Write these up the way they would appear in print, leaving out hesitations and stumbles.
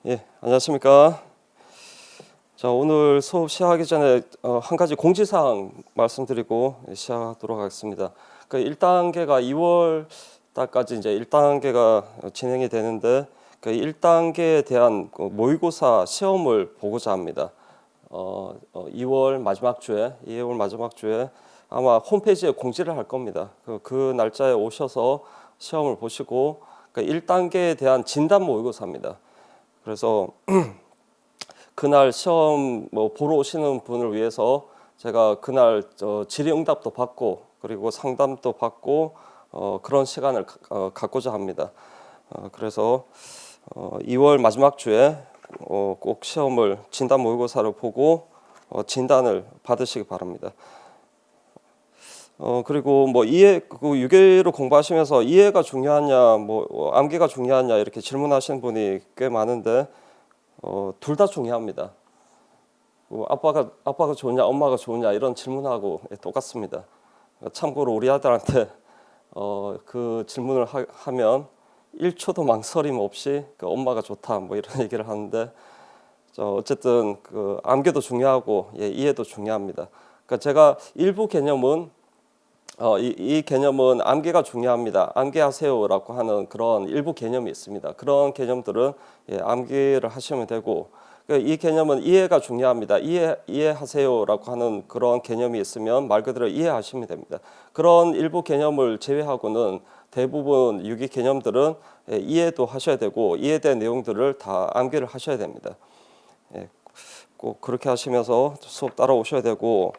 예, 안녕하십니까. 자, 오늘 수업 시작하기 전에 한 가지 공지사항 말씀드리고 시작하도록 하겠습니다. 그 1단계가 2월 달까지 이제 1단계가 진행이 되는데 그 1단계에 대한 모의고사 시험을 보고자 합니다. 2월 마지막 주에 아마 홈페이지에 공지를 할 겁니다. 그 날짜에 오셔서 시험을 보시고 그 1단계에 대한 진단 모의고사입니다. 그래서 그날 시험 보러 오시는 분을 위해서 제가 그날 질의응답도 받고 그리고 상담도 받고 그런 시간을 갖고자 합니다. 그래서 2월 마지막 주에 꼭 시험을 진단 모의고사를 보고 진단을 받으시기 바랍니다. 그리고 유괴로 공부하시면서 이해가 중요하냐, 암기가 중요하냐 이렇게 질문하시는 분이 꽤 많은데 둘 다 중요합니다. 아빠가 좋냐, 엄마가 좋냐 이런 질문하고 똑같습니다. 참고로 우리 아들한테 그 질문을 하면 1초도 망설임 없이 엄마가 좋다 이런 얘기를 하는데 어쨌든 그 암기도 중요하고 이해도 중요합니다. 그러니까 제가 일부 개념은 이 개념은 암기가 중요합니다. 암기하세요라고 하는 그런 일부 개념이 있습니다. 그런 개념들은 암기를 하시면 되고 이 개념은 이해가 중요합니다. 이해하세요라고 하는 그런 개념이 있으면 말 그대로 이해하시면 됩니다. 그런 일부 개념을 제외하고는 대부분 유기 개념들은 이해도 하셔야 되고 이해된 내용들을 다 암기를 하셔야 됩니다. 꼭 그렇게 하시면서 수업 따라오셔야 되고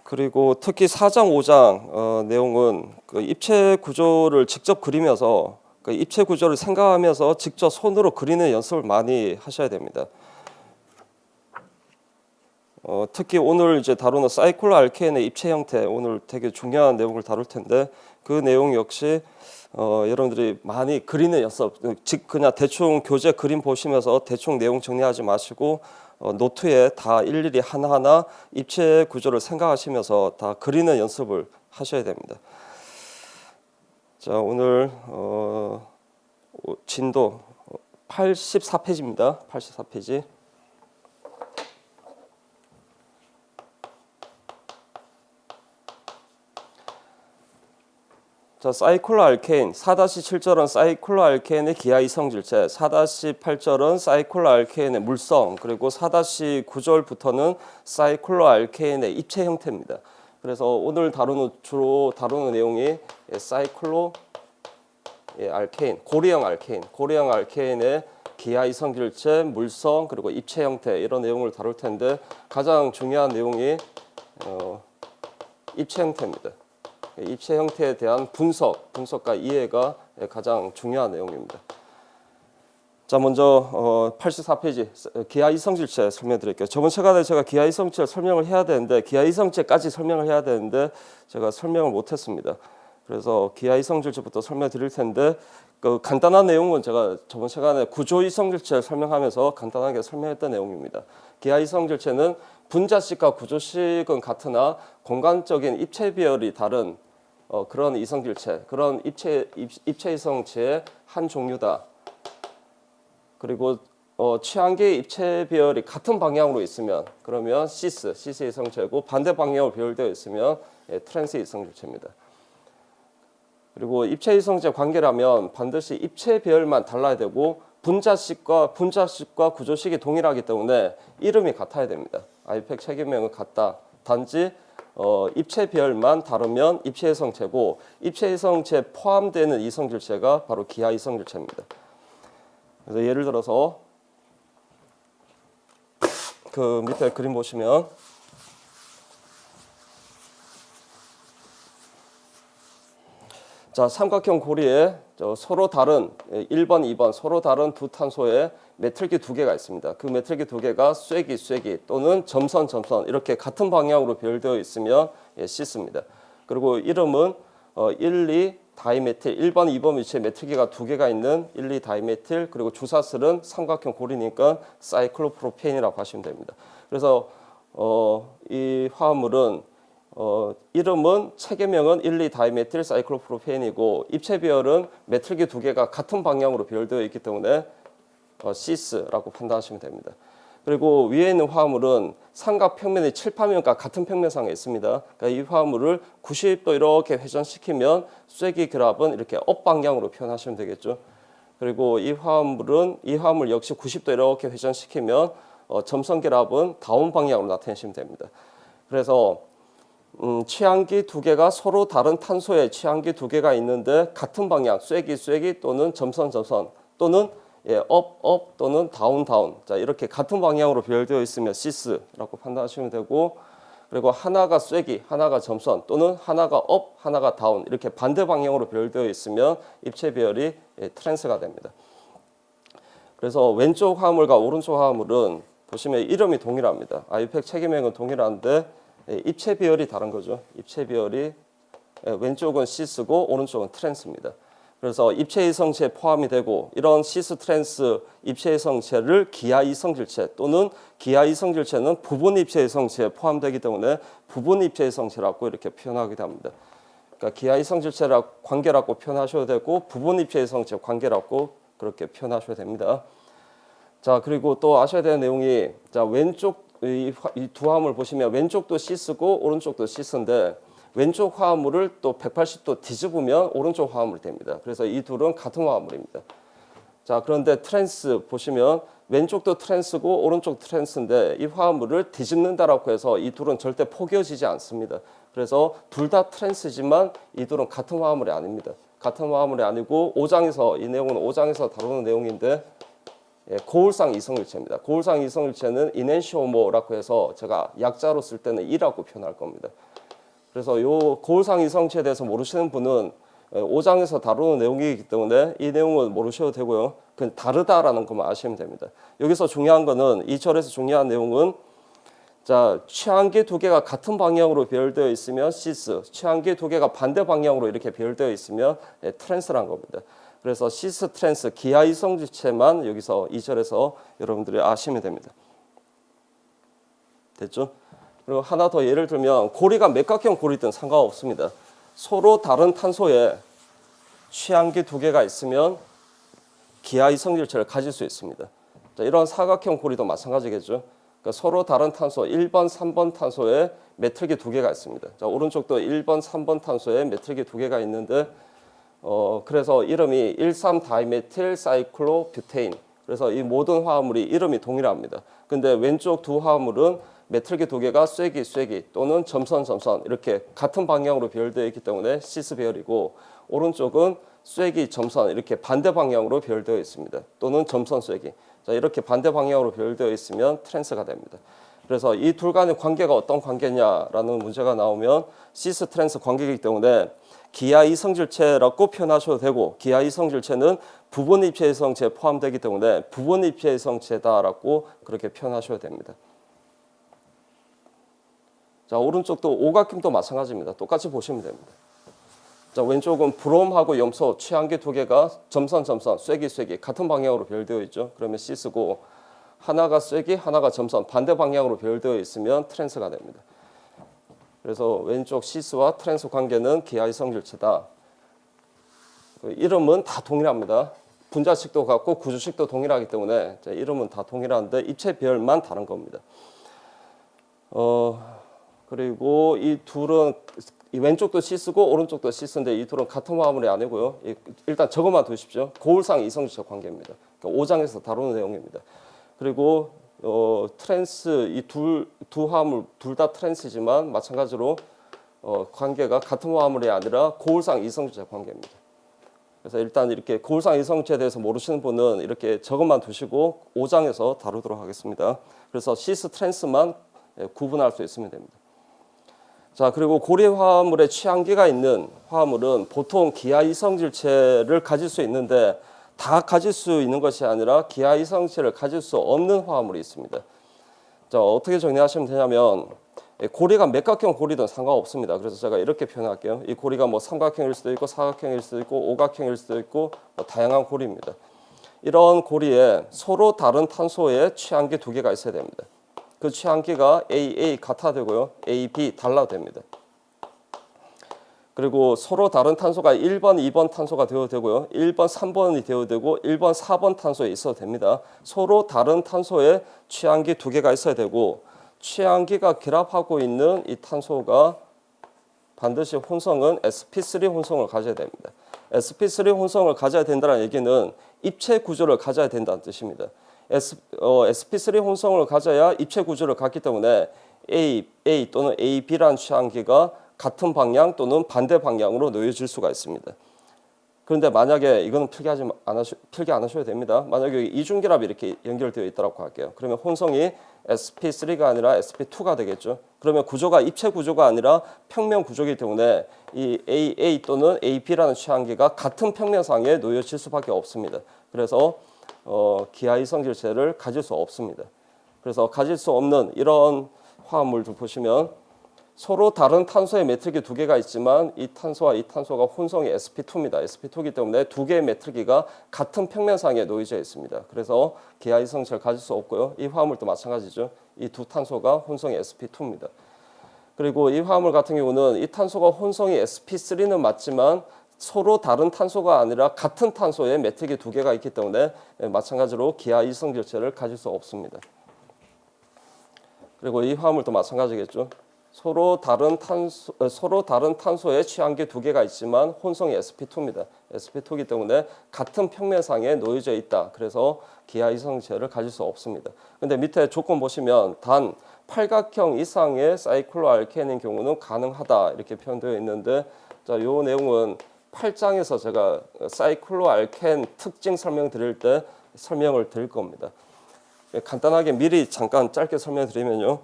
그리고 특히 4장, 5장 내용은 그 입체 구조를 직접 그리면서 그 입체 구조를 생각하면서 직접 손으로 그리는 연습을 많이 하셔야 됩니다. 특히 오늘 이제 다루는 사이클로 알케인의 입체 형태 오늘 되게 중요한 내용을 다룰 텐데 그 내용 역시 여러분들이 많이 그리는 연습, 그냥 대충 교재 그림 보시면서 대충 내용 정리하지 마시고 노트에 다 일일이 하나하나 입체 구조를 생각하시면서 다 그리는 연습을 하셔야 됩니다. 자, 오늘 진도 84페이지입니다. 84페이지. 자, 사이클로 알케인 4-7절은 사이클로 알케인의 기하 이성질체, 4-8절은 사이클로 알케인의 물성, 그리고 4-9절부터는 사이클로 알케인의 입체 형태입니다. 그래서 오늘 주로 다루는 내용이 사이클로 알케인, 고리형 알케인의 기하 이성질체, 물성, 그리고 입체 형태 이런 내용을 다룰 텐데 가장 중요한 내용이 입체 형태입니다. 입체 형태에 대한 분석과 이해가 가장 중요한 내용입니다. 자, 먼저 84페이지 기하 이성질체 설명드릴게요. 저번 시간에 제가 기하 이성질체 설명을 해야 되는데 기하 이성질체까지 설명을 해야 되는데 제가 설명을 못했습니다. 그래서 기하 이성질체부터 설명드릴 텐데 그 간단한 내용은 제가 저번 시간에 구조 이성질체 설명하면서 간단하게 설명했던 내용입니다. 기하 이성질체는 분자식과 구조식은 같으나 공간적인 입체 비율이 다른 그런 이성질체, 그런 입체 이성체의 한 종류다. 그리고 취한계의 입체 비율이 같은 방향으로 있으면 그러면 시스 이성체고 반대 방향으로 비율되어 있으면 트랜스 이성질체입니다. 그리고 입체 이성체 관계라면 반드시 입체 비율만 달라야 되고 분자식과 구조식이 동일하기 때문에 이름이 같아야 됩니다. 아이팩 체계명은 같다. 단지 입체 비율만 다르면 입체 이성체고 입체 이성체에 포함되는 이성질체가 바로 기하 이성질체입니다. 그래서 예를 들어서 그 밑에 그림 보시면 자, 삼각형 고리에 서로 다른 1번, 2번 서로 다른 두 탄소에 메틀기 두 개가 있습니다. 그 메틀기 두 개가 쐐기 또는 점선 이렇게 같은 방향으로 배열되어 있으면 시스입니다. 그리고 이름은 1, 2다이메틸 1번, 2번 위치에 메틀기가 두 개가 있는 1, 2다이메틸 그리고 주사슬은 삼각형 고리니까 사이클로프로페인이라고 하시면 됩니다. 그래서 이 화합물은 이름은 체계명은 1, 2다이메틸 사이클로프로페인이고 입체 비율은 메틀기 두 개가 같은 방향으로 배열되어 있기 때문에 시스라고 판단하시면 됩니다. 그리고 위에 있는 화합물은 삼각평면의 칠판면과 같은 평면상에 있습니다. 그러니까 이 화합물을 90도 이렇게 회전시키면 쐐기 결합은 이렇게 업 방향으로 표현하시면 되겠죠. 그리고 이 화합물 역시 90도 이렇게 회전시키면 점선 결합은 다운 방향으로 나타내시면 됩니다. 그래서 취향기 두 개가 서로 다른 탄소에 취향기 두 개가 있는데 같은 방향 쐐기 또는 점선 또는 업 또는 다운. 자, 이렇게 같은 방향으로 배열되어 있으면 시스라고 판단하시면 되고, 그리고 하나가 쐐기, 하나가 점선 또는 하나가 업, 하나가 다운 이렇게 반대 방향으로 배열되어 있으면 입체 배열이 트랜스가 됩니다. 그래서 왼쪽 화합물과 오른쪽 화합물은 보시면 이름이 동일합니다. 아이팩 체계명은 동일한데 입체 배열이 다른 거죠. 입체 배열이 왼쪽은 시스고 오른쪽은 트랜스입니다. 그래서 입체 이성체에 포함이 되고 이런 시스 트랜스 입체 이성체를 기하 이성질체 또는 기하 이성질체는 부분 입체 이성체에 포함되기 때문에 부분 입체 이성체라고 이렇게 표현하기도 합니다. 그러니까 기하 이성질체라 관계라고 표현하셔도 되고 부분 입체 이성체 관계라고 그렇게 표현하셔도 됩니다. 자, 그리고 또 아셔야 되는 내용이 자, 왼쪽 이 두 화합물 보시면 왼쪽도 시스고 오른쪽도 시스인데 왼쪽 화합물을 또 180도 뒤집으면 오른쪽 화합물이 됩니다. 그래서 이 둘은 같은 화합물입니다. 자, 그런데 트랜스 보시면 왼쪽도 트랜스고 오른쪽 트랜스인데 이 화합물을 뒤집는다라고 해서 이 둘은 절대 포개어지지 않습니다. 그래서 둘 다 트랜스지만 이 둘은 같은 화합물이 아닙니다. 같은 화합물이 아니고 5장에서 이 내용은 5장에서 다루는 내용인데 고울상 이성일체입니다. 고울상 이성일체는 이넨시오모라고 해서 제가 약자로 쓸 때는 이라고 표현할 겁니다. 그래서 요 고울상 이성체에 대해서 모르시는 분은 5장에서 다루는 내용이기 때문에 이 내용은 모르셔도 되고요. 그냥 다르다라는 것만 아시면 됩니다. 여기서 중요한 거는 이 절에서 중요한 내용은 자, 취향기 두 개가 같은 방향으로 배열되어 있으면 시스, 취향기 두 개가 반대 방향으로 이렇게 배열되어 있으면 트랜스라는 겁니다. 그래서 시스 트랜스 기하 이성질체만 여기서 이 절에서 여러분들이 아시면 됩니다. 됐죠? 그리고 하나 더 예를 들면 고리가 맥각형 고리든 상관없습니다. 서로 다른 탄소에 취향기 두 개가 있으면 기하 이성질체를 가질 수 있습니다. 자, 이런 사각형 고리도 마찬가지겠죠. 그러니까 서로 다른 탄소 1번, 3번 탄소에 메틀기 두 개가 있습니다. 자, 오른쪽도 1번, 3번 탄소에 메틀기 두 개가 있는데 그래서 이름이 1,3-다이메틸 사이클로뷰테인. 그래서 이 모든 화합물이 이름이 동일합니다. 근데 왼쪽 두 화합물은 메틀기 두 개가 쐐기 또는 점선 이렇게 같은 방향으로 배열되어 있기 때문에 시스 배열이고 오른쪽은 쐐기 점선 이렇게 반대 방향으로 배열되어 있습니다. 또는 점선 쐐기. 자, 이렇게 반대 방향으로 배열되어 있으면 트랜스가 됩니다. 그래서 이 둘 간의 관계가 어떤 관계냐라는 문제가 나오면 시스 트랜스 관계이기 때문에 기하 이성질체라고 표현하셔도 되고 기하 이성질체는 부분 입체 이성체에 포함되기 때문에 부분 입체 이성체다라고 그렇게 표현하셔도 됩니다. 자, 오른쪽도 오각형도 마찬가지입니다. 똑같이 보시면 됩니다. 자, 왼쪽은 브롬하고 염소 취향기 두 개가 점선 쐐기 같은 방향으로 배열되어 있죠. 그러면 시스고 하나가 쐐기 하나가 점선 반대 방향으로 배열되어 있으면 트랜스가 됩니다. 그래서 왼쪽 시스와 트랜스 관계는 기하 이성질체다. 이름은 다 동일합니다. 분자식도 같고 구조식도 동일하기 때문에 이름은 다 동일한데 입체 배열만 다른 겁니다. 그리고 이 둘은 이 왼쪽도 시스고 오른쪽도 시스인데 이 둘은 같은 화합물이 아니고요. 일단 저것만 두십시오. 고울상 이성질체 관계입니다. 그러니까 5장에서 다루는 내용입니다. 그리고 트랜스 이 두 화합물 둘 다 트랜스지만 마찬가지로 관계가 같은 화합물이 아니라 고울상 이성질체 관계입니다. 그래서 일단 이렇게 고울상 이성질체에 대해서 모르시는 분은 이렇게 저것만 두시고 5장에서 다루도록 하겠습니다. 그래서 시스 트랜스만 구분할 수 있으면 됩니다. 자, 그리고 고리 화합물에 취향기가 있는 화합물은 보통 기하 이성질체를 가질 수 있는데 다 가질 수 있는 것이 아니라 기하 이성질체를 가질 수 없는 화합물이 있습니다. 자, 어떻게 정리하시면 되냐면 고리가 맥각형 고리든 상관없습니다. 그래서 제가 이렇게 표현할게요. 이 고리가 뭐 삼각형일 수도 있고 사각형일 수도 있고 오각형일 수도 있고 뭐 다양한 고리입니다. 이런 고리에 서로 다른 탄소에 취향기 두 개가 있어야 됩니다. 그 취향기가 AA 같아 되고요. AB 달라 됩니다. 그리고 서로 다른 탄소가 1번, 2번 탄소가 되어도 되고요. 1번, 3번이 되어도 되고 1번, 4번 탄소에 있어도 됩니다. 서로 다른 탄소에 취향기 두 개가 있어야 되고 취향기가 결합하고 있는 이 탄소가 반드시 혼성은 sp3 혼성을 가져야 됩니다. sp3 혼성을 가져야 된다는 얘기는 입체 구조를 가져야 된다는 뜻입니다. sp3 혼성을 가져야 입체 구조를 갖기 때문에 A 또는 AB라는 취향기가 같은 방향 또는 반대 방향으로 놓여질 수가 있습니다. 그런데 만약에 이거는 필기 안 하셔도 됩니다. 만약에 이중결합이 이렇게 연결되어 있다고 할게요. 그러면 혼성이 sp3가 아니라 sp2가 되겠죠. 그러면 구조가 입체 구조가 아니라 평면 구조이기 때문에 이 AA 또는 AB라는 취향기가 같은 평면상에 놓여질 수밖에 없습니다. 그래서 기하 이성질체를 가질 수 없습니다. 그래서 가질 수 없는 이런 화합물들 보시면 서로 다른 탄소의 매트릭이 두 개가 있지만 이 탄소와 이 탄소가 혼성이 sp2입니다. sp2이기 때문에 두 개의 매트릭이 같은 평면상에 놓여져 있습니다. 그래서 기하 이성질을 가질 수 없고요. 이 화합물도 마찬가지죠. 이 두 탄소가 혼성이 sp2입니다. 그리고 이 화합물 같은 경우는 이 탄소가 혼성이 sp3는 맞지만 서로 다른 탄소가 아니라 같은 탄소의 매트릭이 두 개가 있기 때문에 마찬가지로 기하 이성질체를 가질 수 없습니다. 그리고 이 화합물도 마찬가지겠죠. 서로 다른 탄소의 취향기 두 개가 있지만 혼성이 sp2입니다. sp2이기 때문에 같은 평면상에 놓여져 있다. 그래서 기하 이성질체를 가질 수 없습니다. 근데 밑에 조건 보시면 단 팔각형 이상의 사이클로알케인인 경우는 가능하다 이렇게 표현되어 있는데 자, 이 내용은 8장에서 제가 사이클로알켄 특징 설명드릴 때 설명을 드릴 겁니다. 간단하게 미리 잠깐 짧게 설명드리면요.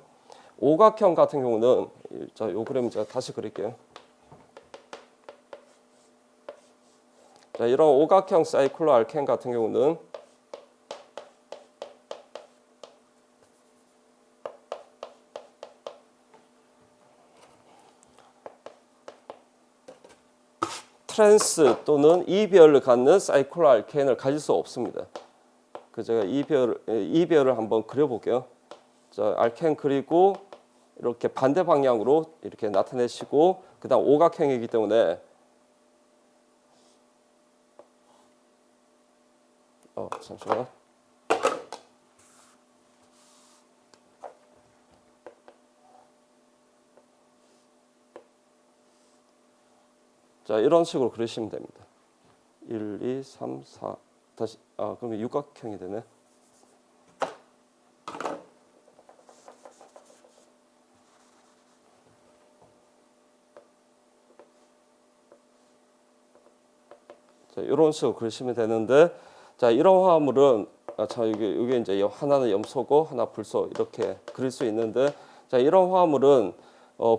오각형 같은 경우는 자, 요 그림 제가 다시 그릴게요. 자, 이런 오각형 사이클로알켄 같은 경우는 트랜스 또는 이별을 갖는 사이클로알켄을 가질 수 없습니다. 제가 이별을 한번 그려볼게요. 자, 알켄 그리고 이렇게 반대 방향으로 이렇게 나타내시고 그다음 오각형이기 때문에 잠시만. 자, 이런 식으로 그리시면 됩니다. 1, 2, 3, 4 다시 그러면 육각형이 되네. 자, 이런 식으로 그리시면 되는데 자, 이런 화합물은 자, 이게 이제 하나는 염소고 하나 불소 이렇게 그릴 수 있는데 자, 이런 화합물은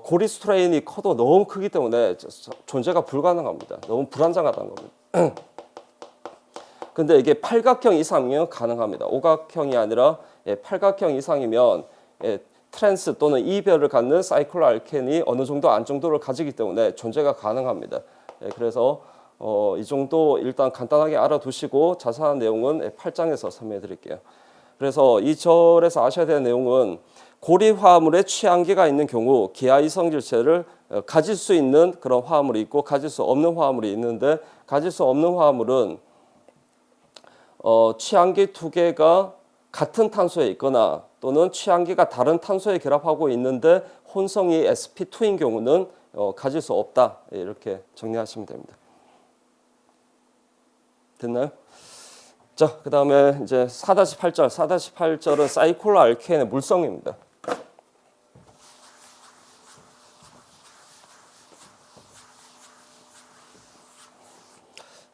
고리 스트레인이 커도 너무 크기 때문에 존재가 불가능합니다. 너무 불안정하다는 겁니다. 근데 이게 팔각형 이상이면 가능합니다. 오각형이 아니라 팔각형 이상이면 트랜스 또는 이별을 갖는 사이클로알켄이 어느 정도 안정도를 가지기 때문에 존재가 가능합니다. 그래서 이 정도 일단 간단하게 알아두시고 자세한 내용은 8장에서 설명해 드릴게요. 그래서 이 절에서 아셔야 되는 내용은 고리 화합물에 취향기가 있는 경우 기하 이성질체를 가질 수 있는 그런 화합물이 있고 가질 수 없는 화합물이 있는데 가질 수 없는 화합물은 취향기 두 개가 같은 탄소에 있거나 또는 취향기가 다른 탄소에 결합하고 있는데 혼성이 sp2인 경우는 가질 수 없다. 이렇게 정리하시면 됩니다. 됐나요? 자, 그 다음에 이제 4-8절. 4-8절은 사이클로알켄의 물성입니다.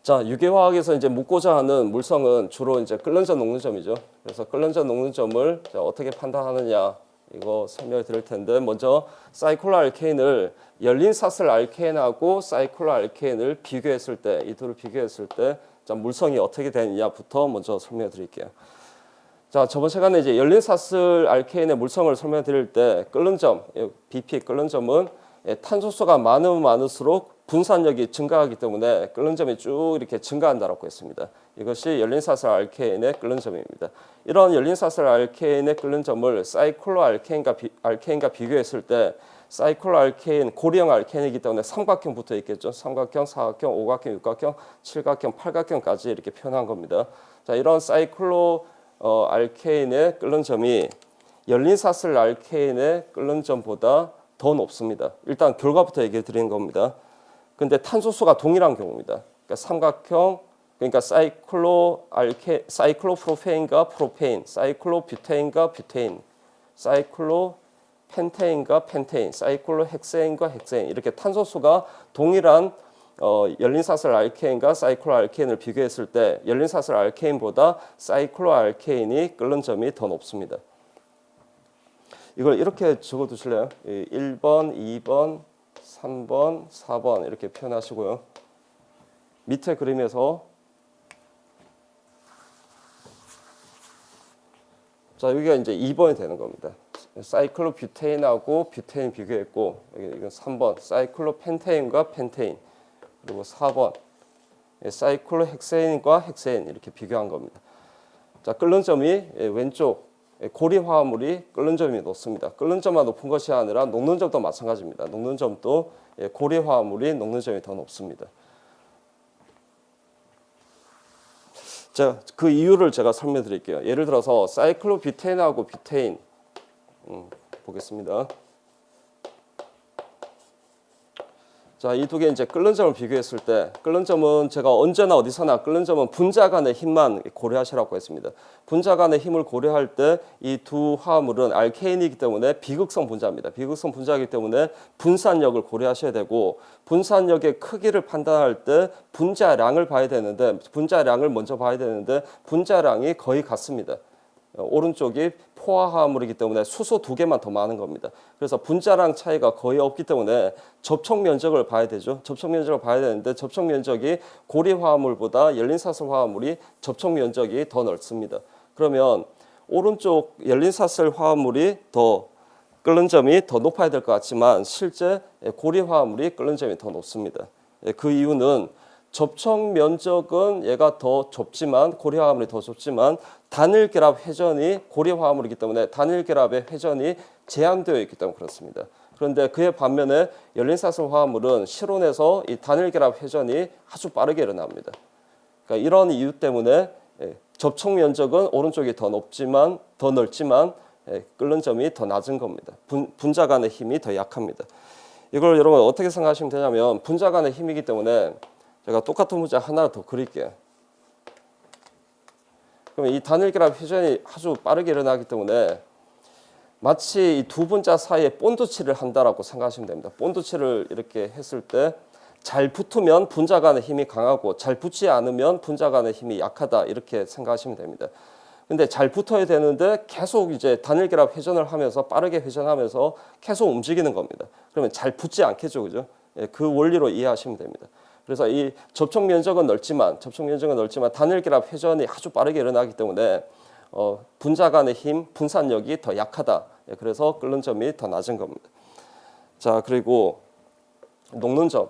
자, 유기화학에서 이제 묻고자 하는 물성은 주로 이제 끓는 점, 녹는 점이죠. 그래서 끓는 점, 녹는 점을 어떻게 판단하느냐 이거 설명을 드릴 텐데 먼저 사이클로알케인을 열린 사슬 알케인하고 사이클로알케인을 비교했을 때 이 둘을 비교했을 때 자, 물성이 어떻게 되느냐부터 먼저 설명해 드릴게요. 자, 저번 시간에 이제 열린 사슬 알케인의 물성을 설명해 드릴 때 끓는 점, BP 끓는 점은 탄소수가 많으면 많을수록 분산력이 증가하기 때문에 끓는 점이 쭉 이렇게 증가한다고 했습니다. 이것이 열린 사슬 알케인의 끓는 점입니다. 이런 열린 사슬 알케인의 끓는 점을 사이클로 알케인과 비교했을 때 사이클로 알케인, 고리형 알케인이기 때문에 삼각형 붙어 있겠죠. 삼각형, 사각형, 오각형, 육각형, 칠각형, 팔각형까지 이렇게 표현한 겁니다. 자, 이런 사이클로 알케인의 끓는 점이 열린 사슬 알케인의 끓는 점보다 더 높습니다. 일단 결과부터 얘기해 드리는 겁니다. 근데 탄소수가 동일한 경우입니다. 그러니까 삼각형, 그러니까 사이클로프로페인과 프로페인, 사이클로뷰테인과 뷰테인, 사이클로펜테인과 펜테인, 사이클로헥세인과 헥세인, 이렇게 탄소수가 동일한 열린사슬 알케인과 사이클로 알케인을 비교했을 때 열린사슬 알케인보다 사이클로 알케인이 끓는 점이 더 높습니다. 이걸 이렇게 적어 두실래요? 1번, 2번, 3번, 4번 이렇게 표현하시고요. 밑에 그림에서 자, 여기가 이제 2번이 되는 겁니다. 사이클로뷰테인하고 뷰테인 비교했고, 이건 3번 사이클로펜테인과 펜테인, 그리고 4번 사이클로헥세인과 헥세인 이렇게 비교한 겁니다. 자, 끓는 점이 왼쪽 고리 화합물이 끓는 점이 높습니다. 끓는 점만 높은 것이 아니라 녹는 점도 마찬가지입니다. 녹는 점도 고리 화합물이 녹는 점이 더 높습니다. 자, 그 이유를 제가 설명드릴게요. 예를 들어서 사이클로뷰테인하고 뷰테인 보겠습니다. 자, 이 두 개 이제 끓는 점을 비교했을 때 끓는 점은 제가 언제나 어디서나 끓는 점은 분자 간의 힘만 고려하시라고 했습니다. 분자 간의 힘을 고려할 때 이 두 화합물은 알케인이기 때문에 비극성 분자입니다. 비극성 분자이기 때문에 분산력을 고려하셔야 되고, 분산력의 크기를 판단할 때 분자량을 봐야 되는데, 분자량을 먼저 봐야 되는데 분자량이 거의 같습니다. 오른쪽이 포화화합물이기 때문에 수소 2개만 더 많은 겁니다. 그래서 분자량 차이가 거의 없기 때문에 접촉 면적을 봐야 되죠. 접촉 면적을 봐야 되는데 접촉 면적이 고리 화합물보다 열린사슬 화합물이 접촉 면적이 더 넓습니다. 그러면 오른쪽 열린사슬 화합물이 더 끓는 점이 더 높아야 될 것 같지만 실제 고리 화합물이 끓는 점이 더 높습니다. 그 이유는 접촉 면적은 얘가 더 좁지만, 고리 화합물이 더 좁지만 단일 결합 회전이 고리 화합물이기 때문에 단일 결합의 회전이 제한되어 있기 때문에 그렇습니다. 그런데 그에 반면에 열린사슬 화합물은 실온에서 이 단일 결합 회전이 아주 빠르게 일어납니다. 그러니까 이런 이유 때문에 접촉 면적은 오른쪽이 더 넓지만 끓는 점이 더 낮은 겁니다. 분자 간의 힘이 더 약합니다. 이걸 여러분 어떻게 생각하시면 되냐면, 분자 간의 힘이기 때문에 제가 똑같은 문자 하나 더 그릴게요. 그러면 이 단일 결합 회전이 아주 빠르게 일어나기 때문에 마치 이 두 분자 사이에 본드칠을 한다라고 생각하시면 됩니다. 본드칠을 이렇게 했을 때 잘 붙으면 분자 간의 힘이 강하고 잘 붙지 않으면 분자 간의 힘이 약하다, 이렇게 생각하시면 됩니다. 근데 잘 붙어야 되는데 계속 이제 단일 결합 회전을 하면서 빠르게 회전하면서 계속 움직이는 겁니다. 그러면 잘 붙지 않겠죠, 그죠? 그 원리로 이해하시면 됩니다. 그래서 이 접촉 면적은 넓지만 단일 결합 회전이 아주 빠르게 일어나기 때문에 분자 간의 힘, 분산력이 더 약하다. 그래서 끓는 점이 더 낮은 겁니다. 자, 그리고 녹는 점.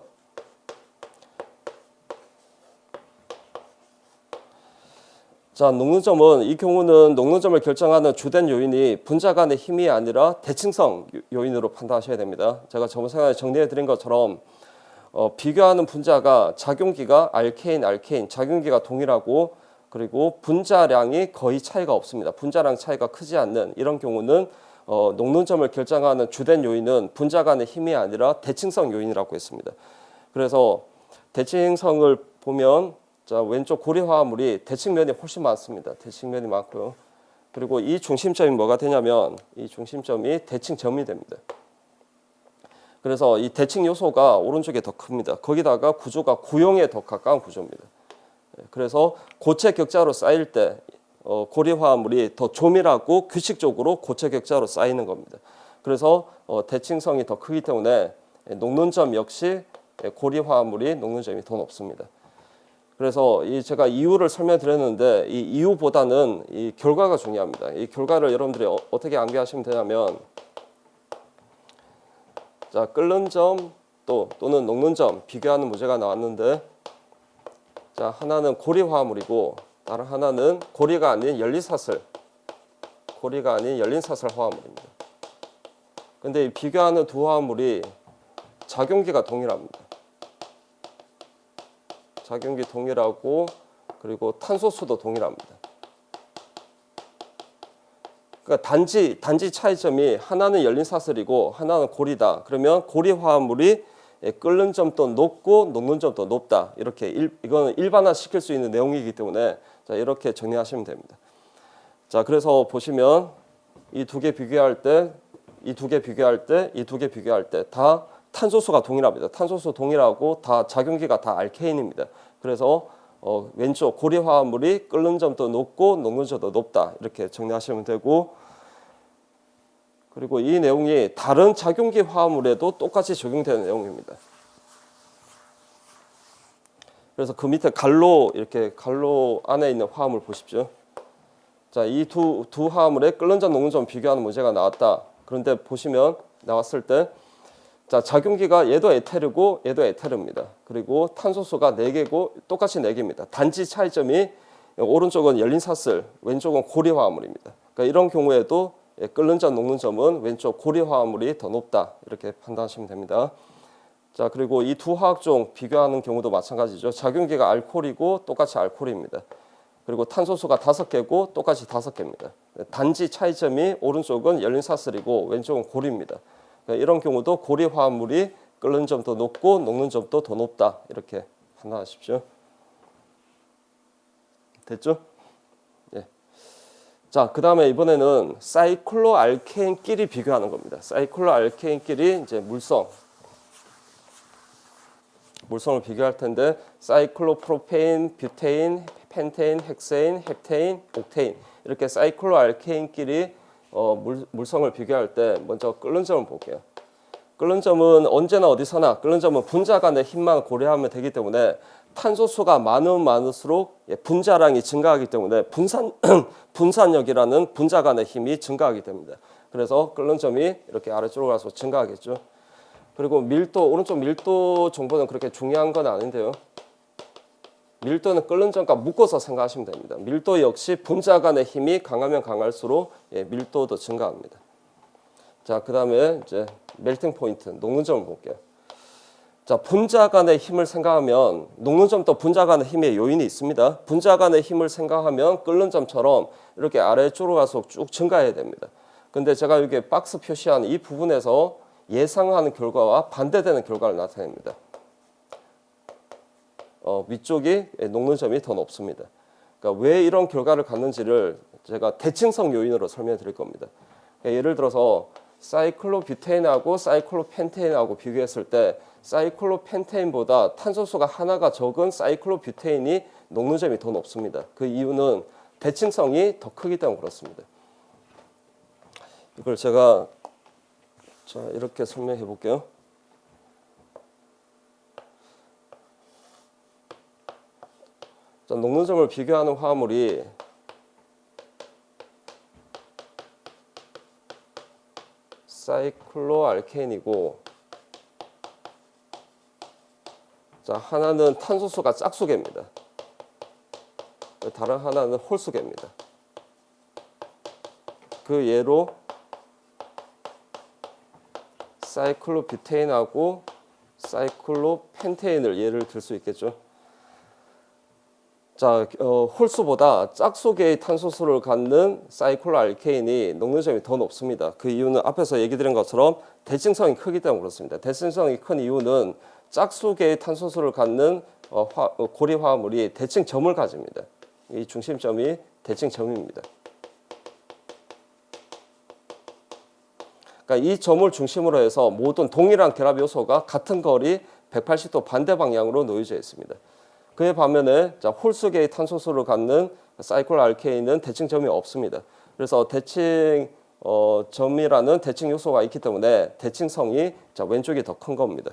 자, 녹는 점은 이 경우는 녹는 점을 결정하는 주된 요인이 분자 간의 힘이 아니라 대칭성 요인으로 판단하셔야 됩니다. 제가 저번 시간에 정리해 드린 것처럼 비교하는 분자가 작용기가 알케인, 작용기가 동일하고, 그리고 분자량이 거의 차이가 없습니다. 분자량 차이가 크지 않는 이런 경우는 녹는 점을 결정하는 주된 요인은 분자 간의 힘이 아니라 대칭성 요인이라고 했습니다. 그래서 대칭성을 보면, 자, 왼쪽 고리 화합물이 대칭면이 훨씬 많습니다. 대칭면이 많고요. 그리고 이 중심점이 뭐가 되냐면, 이 중심점이 대칭점이 됩니다. 그래서 이 대칭 요소가 오른쪽에 더 큽니다. 거기다가 구조가 구형에 더 가까운 구조입니다. 그래서 고체 격자로 쌓일 때 고리 화합물이 더 조밀하고 규칙적으로 고체 격자로 쌓이는 겁니다. 그래서 대칭성이 더 크기 때문에 녹는 점 역시 고리 화합물이 녹는 점이 더 높습니다. 그래서 제가 이유를 설명드렸는데 이 이유보다는 이 결과가 중요합니다. 이 결과를 여러분들이 어떻게 암기하시면 되냐면, 자, 끓는 점 또는 녹는 점 비교하는 문제가 나왔는데, 자, 하나는 고리 화합물이고 다른 하나는 고리가 아닌 열린사슬 화합물입니다. 근데 이 비교하는 두 화합물이 작용기가 동일합니다. 작용기 동일하고 그리고 탄소수도 동일합니다. 그러니까 단지 차이점이 하나는 열린 사슬이고 하나는 고리다. 그러면 고리 화합물이 끓는 점도 높고 녹는 점도 높다. 이렇게 이거는 일반화 시킬 수 있는 내용이기 때문에 자, 이렇게 정리하시면 됩니다. 자, 그래서 보시면 이 두 개 비교할 때, 이 두 개 비교할 때, 이 두 개 비교할 때 다 탄소수가 동일합니다. 탄소수 동일하고 다 작용기가 다 알케인입니다. 그래서 왼쪽 고리 화합물이 끓는 점도 높고 녹는 점도 높다. 이렇게 정리하시면 되고, 그리고 이 내용이 다른 작용기 화합물에도 똑같이 적용되는 내용입니다. 그래서 그 밑에 이렇게 갈로 안에 있는 화합물 보십시오. 자, 이 두 화합물의 끓는 점, 녹는 점 비교하는 문제가 나왔다. 그런데 보시면 나왔을 때, 자, 작용기가 얘도 에테르고 얘도 에테르입니다. 그리고 탄소수가 4개고 똑같이 4개입니다. 단지 차이점이 오른쪽은 열린 사슬, 왼쪽은 고리 화합물입니다. 그러니까 이런 경우에도 끓는 점, 녹는 점은 왼쪽 고리 화합물이 더 높다. 이렇게 판단하시면 됩니다. 자, 그리고 이 두 화학종 비교하는 경우도 마찬가지죠. 작용기가 알코올이고 똑같이 알코올입니다. 그리고 탄소수가 5개고 똑같이 5개입니다. 단지 차이점이 오른쪽은 열린 사슬이고 왼쪽은 고리입니다. 그러니까 이런 경우도 고리 화합물이 끓는 점도 높고 녹는 점도 더 높다. 이렇게 판단하십시오. 됐죠? 예. 자, 그 다음에 이번에는 사이클로알케인끼리 비교하는 겁니다. 사이클로알케인끼리 이제 물성을 비교할 텐데 사이클로프로페인, 뷰테인, 펜테인, 헥세인, 헥테인, 옥테인 이렇게 사이클로알케인끼리 물성을 비교할 때 먼저 끓는 점을 볼게요. 끓는 점은 언제나 어디서나 끓는 점은 분자 간의 힘만 고려하면 되기 때문에 탄소수가 많으면 많을수록 분자량이 증가하기 때문에 분산력이라는 분자 간의 힘이 증가하게 됩니다. 그래서 끓는 점이 이렇게 아래쪽으로 가서 증가하겠죠. 그리고 오른쪽 밀도 정보는 그렇게 중요한 건 아닌데요. 밀도는 끓는 점과 묶어서 생각하시면 됩니다. 밀도 역시 분자 간의 힘이 강하면 강할수록 밀도도 증가합니다. 자, 그 다음에 이제 멜팅 포인트, 녹는 점을 볼게요. 자, 분자 간의 힘을 생각하면 녹는 점도 분자 간의 힘의 요인이 있습니다. 분자 간의 힘을 생각하면 끓는 점처럼 이렇게 아래쪽으로 가서 쭉 증가해야 됩니다. 근데 제가 여기 박스 표시한 이 부분에서 예상하는 결과와 반대되는 결과를 나타냅니다. 위쪽이 녹는 점이 더 높습니다. 그러니까 왜 이런 결과를 갖는지를 제가 대칭성 요인으로 설명해 드릴 겁니다. 그러니까 예를 들어서 사이클로뷰테인하고 사이클로펜테인하고 비교했을 때 사이클로펜테인보다 탄소수가 하나가 적은 사이클로뷰테인이 녹는 점이 더 높습니다. 그 이유는 대칭성이 더 크기 때문에 그렇습니다. 이걸 제가 이렇게 설명해 볼게요. 자, 녹는 점을 비교하는 화합물이 사이클로알케인이고, 자, 하나는 탄소수가 짝수계입니다. 다른 하나는 홀수계입니다. 그 예로 사이클로뷰테인하고 사이클로펜테인을 예를 들 수 있겠죠. 자, 홀수보다 짝수계의 탄소수를 갖는 사이클로알케인이 녹는 점이 더 높습니다. 그 이유는 앞에서 얘기 드린 것처럼 대칭성이 크기 때문에 그렇습니다. 대칭성이 큰 이유는 짝수계의 탄소수를 갖는 고리 화합물이 대칭점을 가집니다. 이 중심점이 대칭점입니다. 그러니까 이 점을 중심으로 해서 모든 동일한 결합 요소가 같은 거리 180도 반대 방향으로 놓여져 있습니다. 그에 반면에 홀수계의 탄소수를 갖는 사이클로알케인은 대칭점이 없습니다. 그래서 대칭점이라는 대칭 요소가 있기 때문에 대칭성이 왼쪽이 더 큰 겁니다.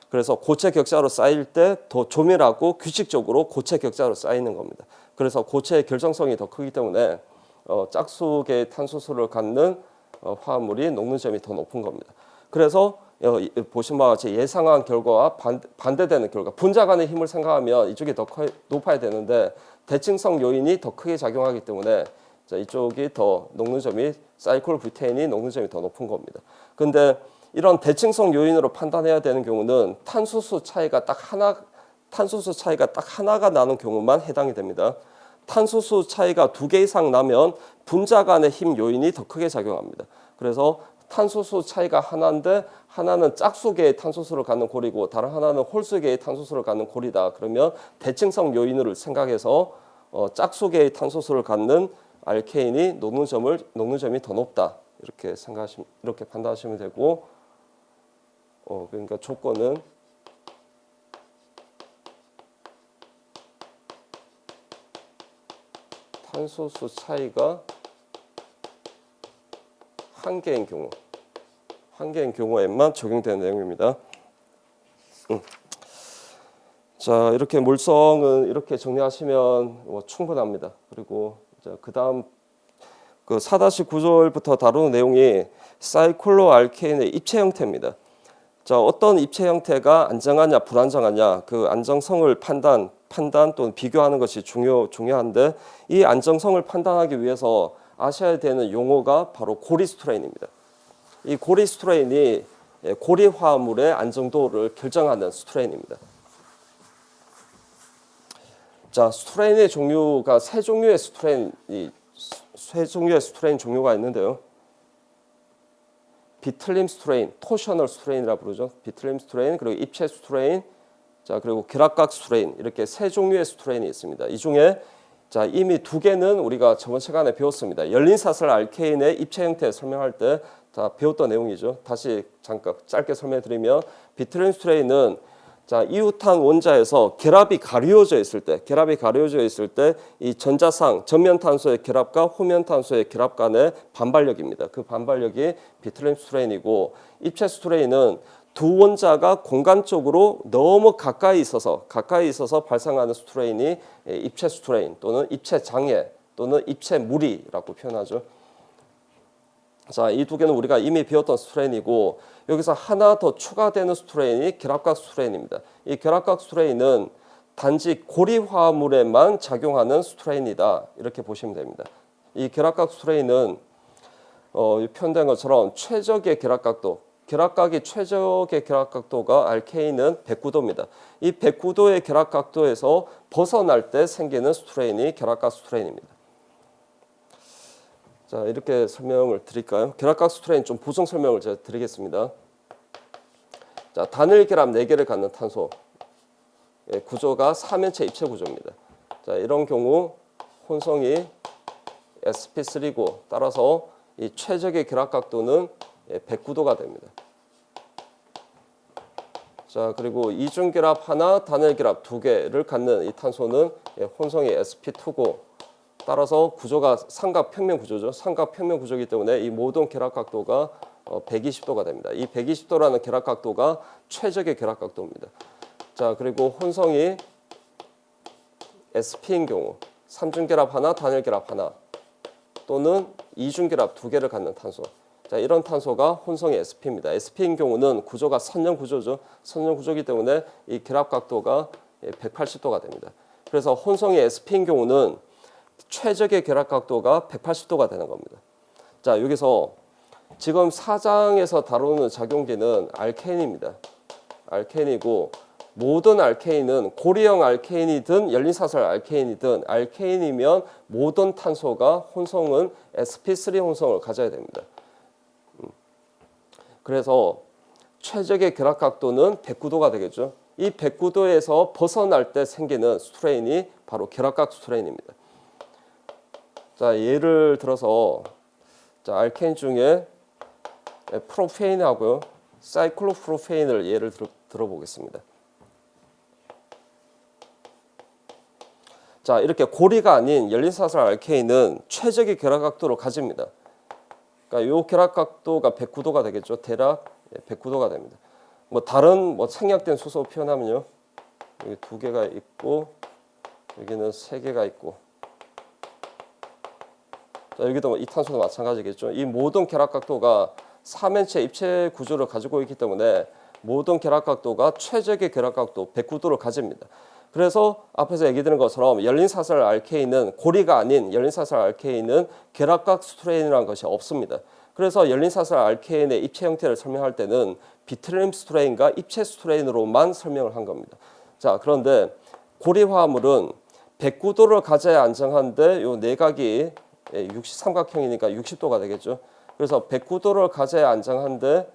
그래서 고체 격자로 쌓일 때 더 조밀하고 규칙적으로 고체 격자로 쌓이는 겁니다. 그래서 고체의 결정성이 더 크기 때문에 짝수계의 탄소수를 갖는 화합물이 녹는 점이 더 높은 겁니다. 그래서 보신 바와 같이 예상한 결과와 반대되는 결과, 분자 간의 힘을 생각하면 이쪽이 더 높아야 되는데 대칭성 요인이 더 크게 작용하기 때문에 자, 이쪽이 더 녹는 점이 사이클로뷰테인이 녹는 점이 더 높은 겁니다. 근데 이런 대칭성 요인으로 판단해야 되는 경우는 탄소수 차이가 딱 하나가 나는 경우만 해당이 됩니다. 탄소수 차이가 2개 이상 나면 분자 간의 힘 요인이 더 크게 작용합니다. 그래서 탄소수 차이가 하나인데 하나는 짝수계의 탄소수를 갖는 골이고 다른 하나는 홀수계의 탄소수를 갖는 골이다. 그러면 대칭성 요인을 생각해서 짝수계의 탄소수를 갖는 알케인이 녹는 점이 더 높다. 이렇게 판단하시면 되고, 그러니까 조건은 탄소수 차이가 한 개인 경우에만 적용되는 내용입니다. 자, 이렇게 물성은 이렇게 정리하시면 충분합니다. 그리고 그 다음 그 4-9절부터 다루는 내용이 사이클로알케인의 입체 형태입니다. 자, 어떤 입체 형태가 안정하냐 불안정하냐 그 안정성을 판단 또는 비교하는 것이 중요한데 이 안정성을 판단하기 위해서 아셔야 되는 용어가 바로 고리스트레인입니다. 이 고리스트레인이 고리 화합물의 안정도를 결정하는 스트레인입니다. 자, 스트레인의 종류가 세 종류의 스트레인 종류가 있는데요. 비틀림 스트레인, 토셔널 스트레인이라 부르죠. 비틀림 스트레인, 그리고 입체 스트레인, 자, 그리고 결합각 스트레인, 이렇게 세 종류의 스트레인이 있습니다. 이 중에 자, 이미 2개는 우리가 저번 시간에 배웠습니다. 열린사슬 알케인의 입체 형태 설명할 때 다 배웠던 내용이죠. 다시 잠깐 짧게 설명드리면 비틀림 스트레인은 자, 이웃한 원자에서 결합이 가려져 있을 때 이 전자상 전면 탄소의 결합과 후면 탄소의 결합 간의 반발력입니다. 그 반발력이 비틀림 스트레인이고, 입체 스트레인은 두 원자가 공간적으로 너무 가까이 있어서 발생하는 스트레인이 입체 스트레인 또는 입체 장애 또는 입체 무리라고 표현하죠. 자, 이 2개는 우리가 이미 배웠던 스트레인이고, 여기서 하나 더 추가되는 스트레인이 결합각 스트레인입니다. 이 결합각 스트레인은 단지 고리 화합물에만 작용하는 스트레인이다. 이렇게 보시면 됩니다. 이 결합각 스트레인은 표현된 것처럼 최적의 결합각이 최적의 결합각도가 알케인은 109도입니다. 이 109도의 결합각도에서 벗어날 때 생기는 스트레인이 결합각 스트레인입니다. 자, 이렇게 설명을 드릴까요? 결합각 스트레인 좀 보충 설명을 제가 드리겠습니다. 자, 단일 결합 4개를 갖는 탄소 구조가 3면체 입체 구조입니다. 자, 이런 경우 혼성이 sp3고 따라서 이 최적의 결합 각도는 109도가 됩니다. 자, 그리고 이중 결합 하나, 단일 결합 2개를 갖는 이 탄소는 혼성이 sp2고 따라서 구조가 삼각평면 구조죠. 삼각평면 구조이기 때문에 이 모든 결합 각도가 120도가 됩니다. 이 120도라는 결합 각도가 최적의 결합 각도입니다. 자, 그리고 혼성이 sp인 경우 3중 결합 하나, 단일 결합 하나 또는 2중 결합 2개를 갖는 탄소. 자, 이런 탄소가 혼성이 sp입니다. sp인 경우는 구조가 선형 구조죠. 선형 구조이기 때문에 이 결합 각도가 180도가 됩니다. 그래서 혼성이 sp인 경우는 최적의 결합 각도가 180도가 되는 겁니다. 자, 여기서 지금 4장에서 다루는 작용기는 알케인입니다. 알케인이고, 모든 알케인은 고리형 알케인이든 열린사슬 알케인이든 알케인이면 모든 탄소가 혼성은 sp3 혼성을 가져야 됩니다. 그래서 최적의 결합 각도는 109도가 되겠죠. 이 109도에서 벗어날 때 생기는 스트레인이 바로 결합각 스트레인입니다. 자, 예를 들어서 자, 알케인 중에 프로페인하고요, 사이클로프로페인을 예를 들어보겠습니다. 자, 이렇게 고리가 아닌 열린사슬 알케인은 최적의 결합 각도를 가집니다. 그러니까 이 결합 각도가 109도가 되겠죠. 대략 109도가 됩니다. 다른 생략된 수소 표현하면요, 여기 2개가 있고 여기는 3개가 있고. 자, 여기도 이 탄소도 마찬가지겠죠. 이 모든 결합 각도가 3면체 입체 구조를 가지고 있기 때문에 모든 결합 각도가 최적의 결합 각도 109도를 가집니다. 그래서 앞에서 얘기 드린 것처럼 열린사슬 알케인은 고리가 아닌 열린사슬 알케인은 결합각 스트레인이라는 것이 없습니다. 그래서 열린사슬 알케인의 입체 형태를 설명할 때는 비트륨 스트레인과 입체 스트레인으로만 설명을 한 겁니다. 자, 그런데 고리 화합물은 109도를 가져야 안정한데 요 내각이 63각형이니까 60도가 되겠죠. 그래서 109도를 가져야 안정한데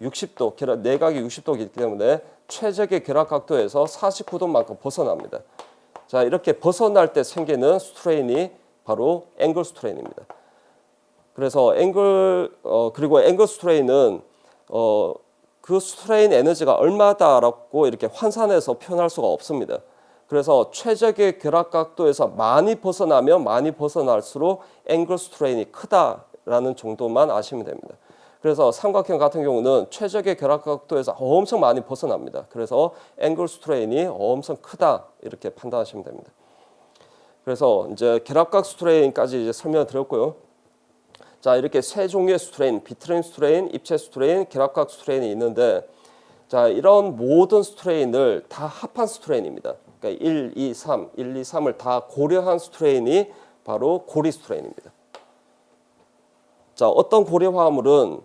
60도, 내각이 60도이기 때문에 최적의 결합 각도에서 49도만큼 벗어납니다. 자, 이렇게 벗어날 때 생기는 스트레인이 바로 앵글 스트레인입니다. 그래서 그리고 앵글 스트레인은 그 스트레인 에너지가 얼마다라고 이렇게 환산해서 표현할 수가 없습니다. 그래서 최적의 결합 각도에서 많이 벗어나면 많이 벗어날수록 앵글 스트레인이 크다라는 정도만 아시면 됩니다. 그래서 삼각형 같은 경우는 최적의 결합 각도에서 엄청 많이 벗어납니다. 그래서 앵글 스트레인이 엄청 크다 이렇게 판단하시면 됩니다. 그래서 이제 결합각 스트레인까지 이제 설명드렸고요. 자, 이렇게 세 종류의 스트레인, 비트륨 스트레인, 입체 스트레인, 결합각 스트레인이 있는데, 자, 이런 모든 스트레인을 다 합한 스트레인입니다. 그러니까 1, 2, 3, 1, 2, 3을 다 고려한 스트레인이 바로 고리 스트레인입니다. 자, 어떤 고리 화합물은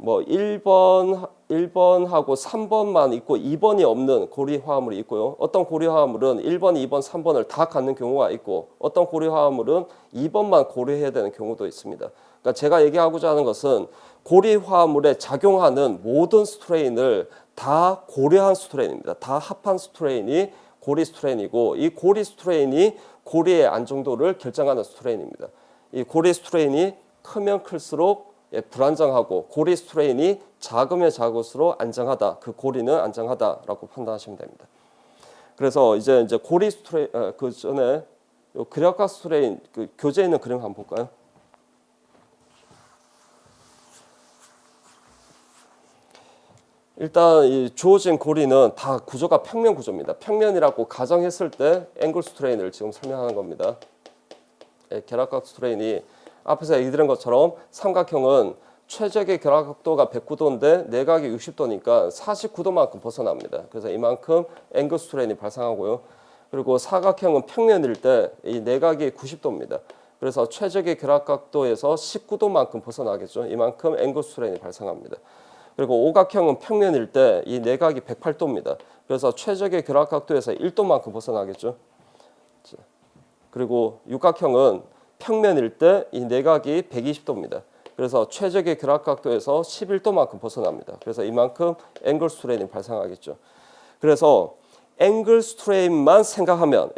뭐 1번하고 3번만 있고 2번이 없는 고리 화합물이 있고요. 어떤 고리 화합물은 1번, 2번, 3번을 다 갖는 경우가 있고 어떤 고리 화합물은 2번만 고려해야 되는 경우도 있습니다. 그러니까 제가 얘기하고자 하는 것은 고리 화합물에 작용하는 모든 스트레인을 다 고려한 스트레인입니다. 다 합한 스트레인이 고리 스트레인이고 이 고리 스트레인이 고리의 안정도를 결정하는 스트레인입니다. 이 고리 스트레인이 크면 클수록 불안정하고 고리 스트레인이 작으면 작을수록 안정하다. 그 고리는 안정하다라고 판단하시면 됩니다. 그래서 이제 고리 스트레인 그 전에 결합각 스트레인 그 교재에 있는 그림 한번 볼까요? 일단 이 주어진 고리는 다 구조가 평면 구조입니다. 평면이라고 가정했을 때 앵글 스트레인을 지금 설명하는 겁니다. 결합각 스트레인이 앞에서 얘기 드린 것처럼 삼각형은 최적의 결합 각도가 109도인데 내각이 60도니까 49도만큼 벗어납니다. 그래서 이만큼 앵글 스트레인이 발생하고요. 그리고 사각형은 평면일 때 이 내각이 90도입니다. 그래서 최적의 결합 각도에서 19도만큼 벗어나겠죠. 이만큼 앵글 스트레인이 발생합니다. 그리고 오각형은 평면일 때 이 내각이 108도입니다. 그래서 최적의 결합 각도에서 1도만큼 벗어나겠죠. 그리고 육각형은 평면일 때 이 내각이 120도입니다. 그래서 최적의 결합 각도에서 11도만큼 벗어납니다. 그래서 이만큼 앵글 스트레인이 발생하겠죠. 그래서 앵글 스트레인만 생각하면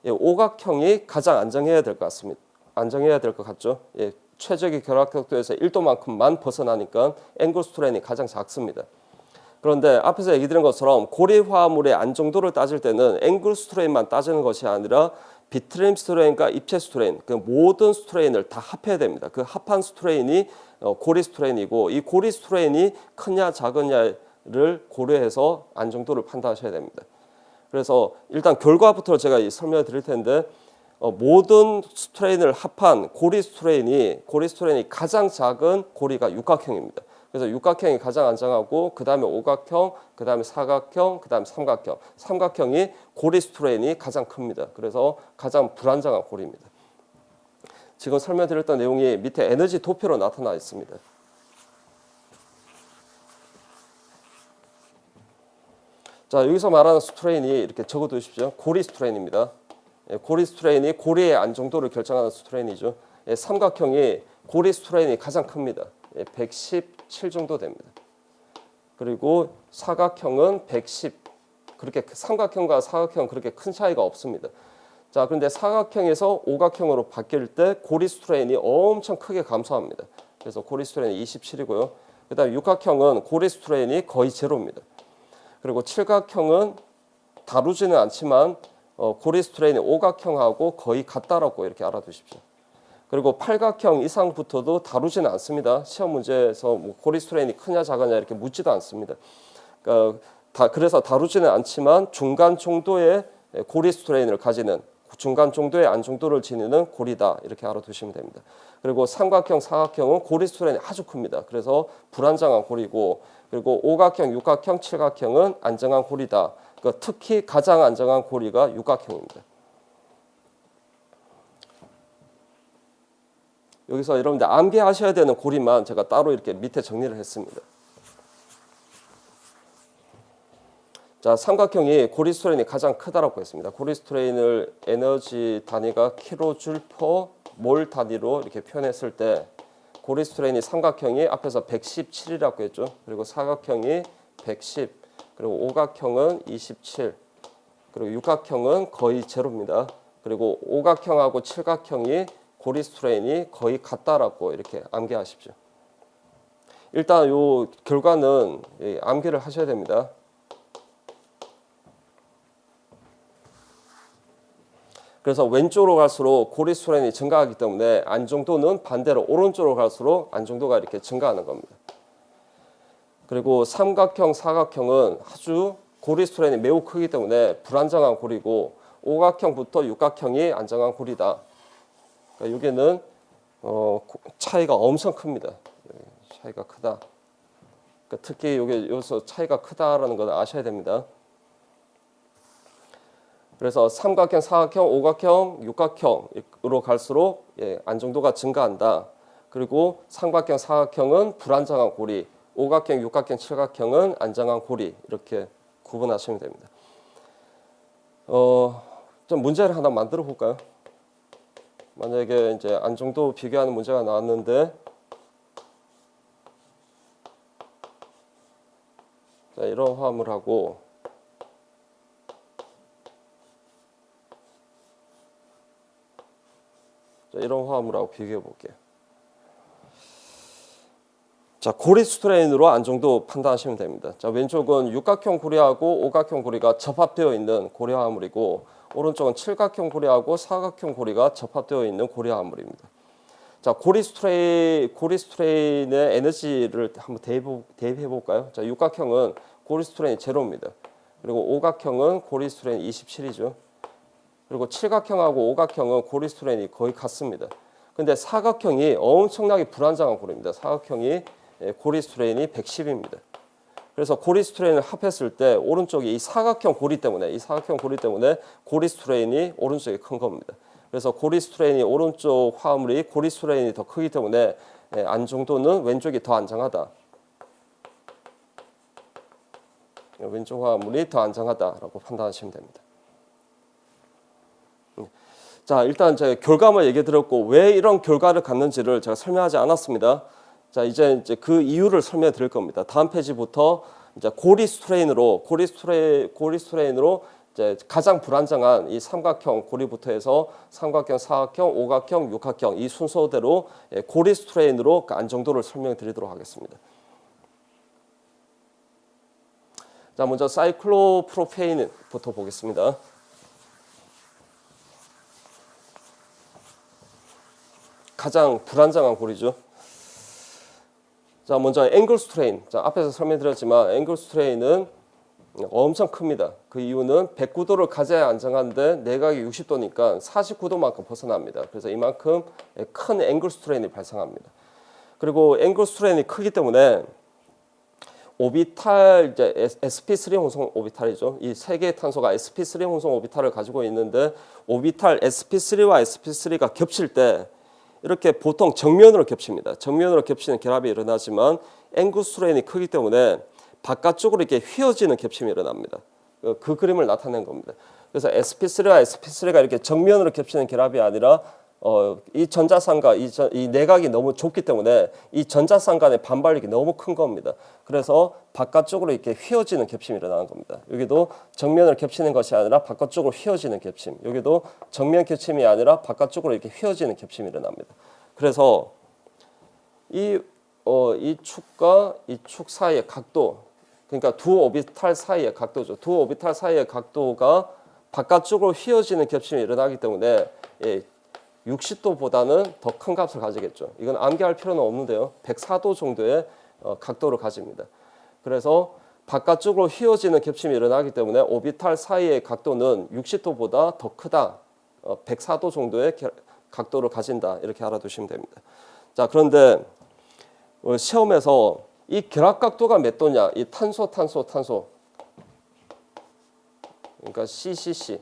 오각형이 가장 안정해야 될 것 같습니다. 안정해야 될 것 같죠. 예, 최적의 결합 각도에서 1도만큼만 벗어나니까 앵글 스트레인이 가장 작습니다. 그런데 앞에서 얘기 드린 것처럼 고리 화합물의 안정도를 따질 때는 앵글 스트레인만 따지는 것이 아니라 비트륨 스트레인과 입체 스트레인, 그 모든 스트레인을 다 합해야 됩니다. 그 합한 스트레인이 고리 스트레인이고 이 고리 스트레인이 크냐 작으냐를 고려해서 안정도를 판단하셔야 됩니다. 그래서 일단 결과부터 제가 설명을 드릴 텐데 모든 스트레인을 합한 고리 스트레인이 가장 작은 고리가 육각형입니다. 그래서 육각형이 가장 안정하고 그 다음에 오각형, 그 다음에 사각형, 그 다음에 삼각형. 삼각형이 고리 스트레인이 가장 큽니다. 그래서 가장 불안정한 고리입니다. 지금 설명드렸던 내용이 밑에 에너지 도표로 나타나 있습니다. 자, 여기서 말하는 스트레인이 이렇게 적어두십시오. 고리 스트레인입니다. 고리 스트레인이 고리의 안정도를 결정하는 스트레인이죠. 삼각형이 고리 스트레인이 가장 큽니다. 117 정도 됩니다. 그리고 사각형은 110. 그렇게 삼각형과 사각형 그렇게 큰 차이가 없습니다. 자, 그런데 사각형에서 오각형으로 바뀔 때 고리 스트레인이 엄청 크게 감소합니다. 그래서 고리 스트레인이 27이고요. 그다음에 육각형은 고리 스트레인이 거의 제로입니다. 그리고 칠각형은 다루지는 않지만 고리 스트레인이 오각형하고 거의 같다라고 이렇게 알아두십시오. 그리고 팔각형 이상부터도 다루지는 않습니다. 시험 문제에서 뭐 고리 스트레인이 크냐 작으냐 이렇게 묻지도 않습니다. 그래서 다루지는 않지만 중간 정도의 고리 스트레인을 가지는 중간 정도의 안정도를 지니는 고리다 이렇게 알아두시면 됩니다. 그리고 삼각형, 사각형은 고리 스트레인이 아주 큽니다. 그래서 불안정한 고리고 그리고 오각형, 육각형, 칠각형은 안정한 고리다. 그러니까 특히 가장 안정한 고리가 육각형입니다. 여기서 여러분들 암기하셔야 되는 고리만 제가 따로 이렇게 밑에 정리를 했습니다. 자, 삼각형이 고리 스트레인이 가장 크다라고 했습니다. 고리 스트레인을 에너지 단위가 킬로줄 퍼 몰 단위로 이렇게 표현했을 때 고리 스트레인이 삼각형이 앞에서 117이라고 했죠. 그리고 사각형이 110, 그리고 오각형은 27, 그리고 육각형은 거의 제로입니다. 그리고 오각형하고 칠각형이 고리 스트레인이 거의 같다라고 이렇게 암기하십시오. 일단 요 결과는 암기를 하셔야 됩니다. 그래서 왼쪽으로 갈수록 고리 스트레인이 증가하기 때문에 안정도는 반대로 오른쪽으로 갈수록 안정도가 이렇게 증가하는 겁니다. 그리고 삼각형, 사각형은 아주 고리 스트레인이 매우 크기 때문에 불안정한 고리고 오각형부터 육각형이 안정한 고리다. 그러니까 여기는 차이가 엄청 큽니다. 차이가 크다. 그러니까 특히 여기서 차이가 크다라는 걸 아셔야 됩니다. 그래서 삼각형, 사각형, 오각형, 육각형으로 갈수록 안정도가 증가한다. 그리고 삼각형, 사각형은 불안정한 고리, 오각형, 육각형, 칠각형은 안정한 고리 이렇게 구분하시면 됩니다. 좀 문제를 하나 만들어 볼까요? 만약에 이제 안정도 비교하는 문제가 나왔는데, 자, 이런 화물하고 이런 화물하고 비교해 볼게요. 자, 고리 스트레인으로 안정도 판단하시면 됩니다. 자, 왼쪽은 육각형 고리하고 오각형 고리가 접합되어 있는 고리 화물이고 오른쪽은 칠각형 고리하고 사각형 고리가 접합되어 있는 고리 화물입니다. 자, 고리 스트레인의 에너지를 한번 대입해 볼까요? 자, 육각형은 고리 스트레인이 제로입니다. 그리고 오각형은 고리 스트레인이 27이죠. 그리고 칠각형하고 오각형은 고리 스트레인이 거의 같습니다. 근데 사각형이 엄청나게 불안정한 고리입니다. 사각형이 고리 스트레인이 110입니다. 그래서 고리 스트레인을 합했을 때 오른쪽이 이 사각형 고리 때문에 고리 스트레인이 오른쪽이 큰 겁니다. 그래서 고리 스트레인이 오른쪽 화물이 고리 스트레인이 더 크기 때문에 안정도는 왼쪽이 더 안정하다. 왼쪽 화물이 더 안정하다라고 판단하시면 됩니다. 자, 일단 제가 결과만 얘기 드렸고 왜 이런 결과를 갖는지를 제가 설명하지 않았습니다. 자, 이제 그 이유를 설명해 드릴 겁니다. 다음 페이지부터 이제 고리 스트레인으로 이제 가장 불안정한 이 삼각형 고리부터 해서 삼각형, 사각형, 오각형, 육각형 이 순서대로 고리 스트레인으로 그 안정도를 설명해 드리도록 하겠습니다. 자, 먼저 사이클로프로페인부터 보겠습니다. 가장 불안정한 고리죠. 자, 먼저 앵글 스트레인. 자, 앞에서 설명드렸지만 앵글 스트레인은 엄청 큽니다. 그 이유는 109도를 가져야 안정한데 내각이 60도니까 49도만큼 벗어납니다. 그래서 이만큼 큰 앵글 스트레인이 발생합니다. 그리고 앵글 스트레인이 크기 때문에 오비탈 이제 sp3 혼성 오비탈이죠. 이 세 개의 탄소가 sp3 혼성 오비탈을 가지고 있는데 오비탈 sp3와 sp3가 겹칠 때 이렇게 보통 정면으로 겹칩니다. 정면으로 겹치는 결합이 일어나지만 앵글 스트레인이 크기 때문에 바깥쪽으로 이렇게 휘어지는 겹침이 일어납니다. 그 그림을 나타낸 겁니다. 그래서 sp3와 sp3가 이렇게 정면으로 겹치는 결합이 아니라 이 전자쌍과 이 내각이 너무 좁기 때문에 이 전자쌍 간의 반발력이 너무 큰 겁니다. 그래서 바깥쪽으로 이렇게 휘어지는 겹침이 일어나는 겁니다. 여기도 정면을 겹치는 것이 아니라 바깥쪽으로 휘어지는 겹침. 여기도 정면 겹침이 아니라 바깥쪽으로 이렇게 휘어지는 겹침이 일어납니다. 그래서 이 축과 이 축 사이의 각도, 그러니까 두 오비탈 사이의 각도죠. 두 오비탈 사이의 각도가 바깥쪽으로 휘어지는 겹침이 일어나기 때문에 60도보다는 더 큰 값을 가지겠죠. 이건 암기할 필요는 없는데요. 104도 정도의 각도를 가집니다. 그래서 바깥쪽으로 휘어지는 겹침이 일어나기 때문에 오비탈 사이의 각도는 60도보다 더 크다. 104도 정도의 각도를 가진다 이렇게 알아두시면 됩니다. 자, 그런데 시험에서 이 결합각도가 몇 도냐? 이 탄소 그러니까 CCC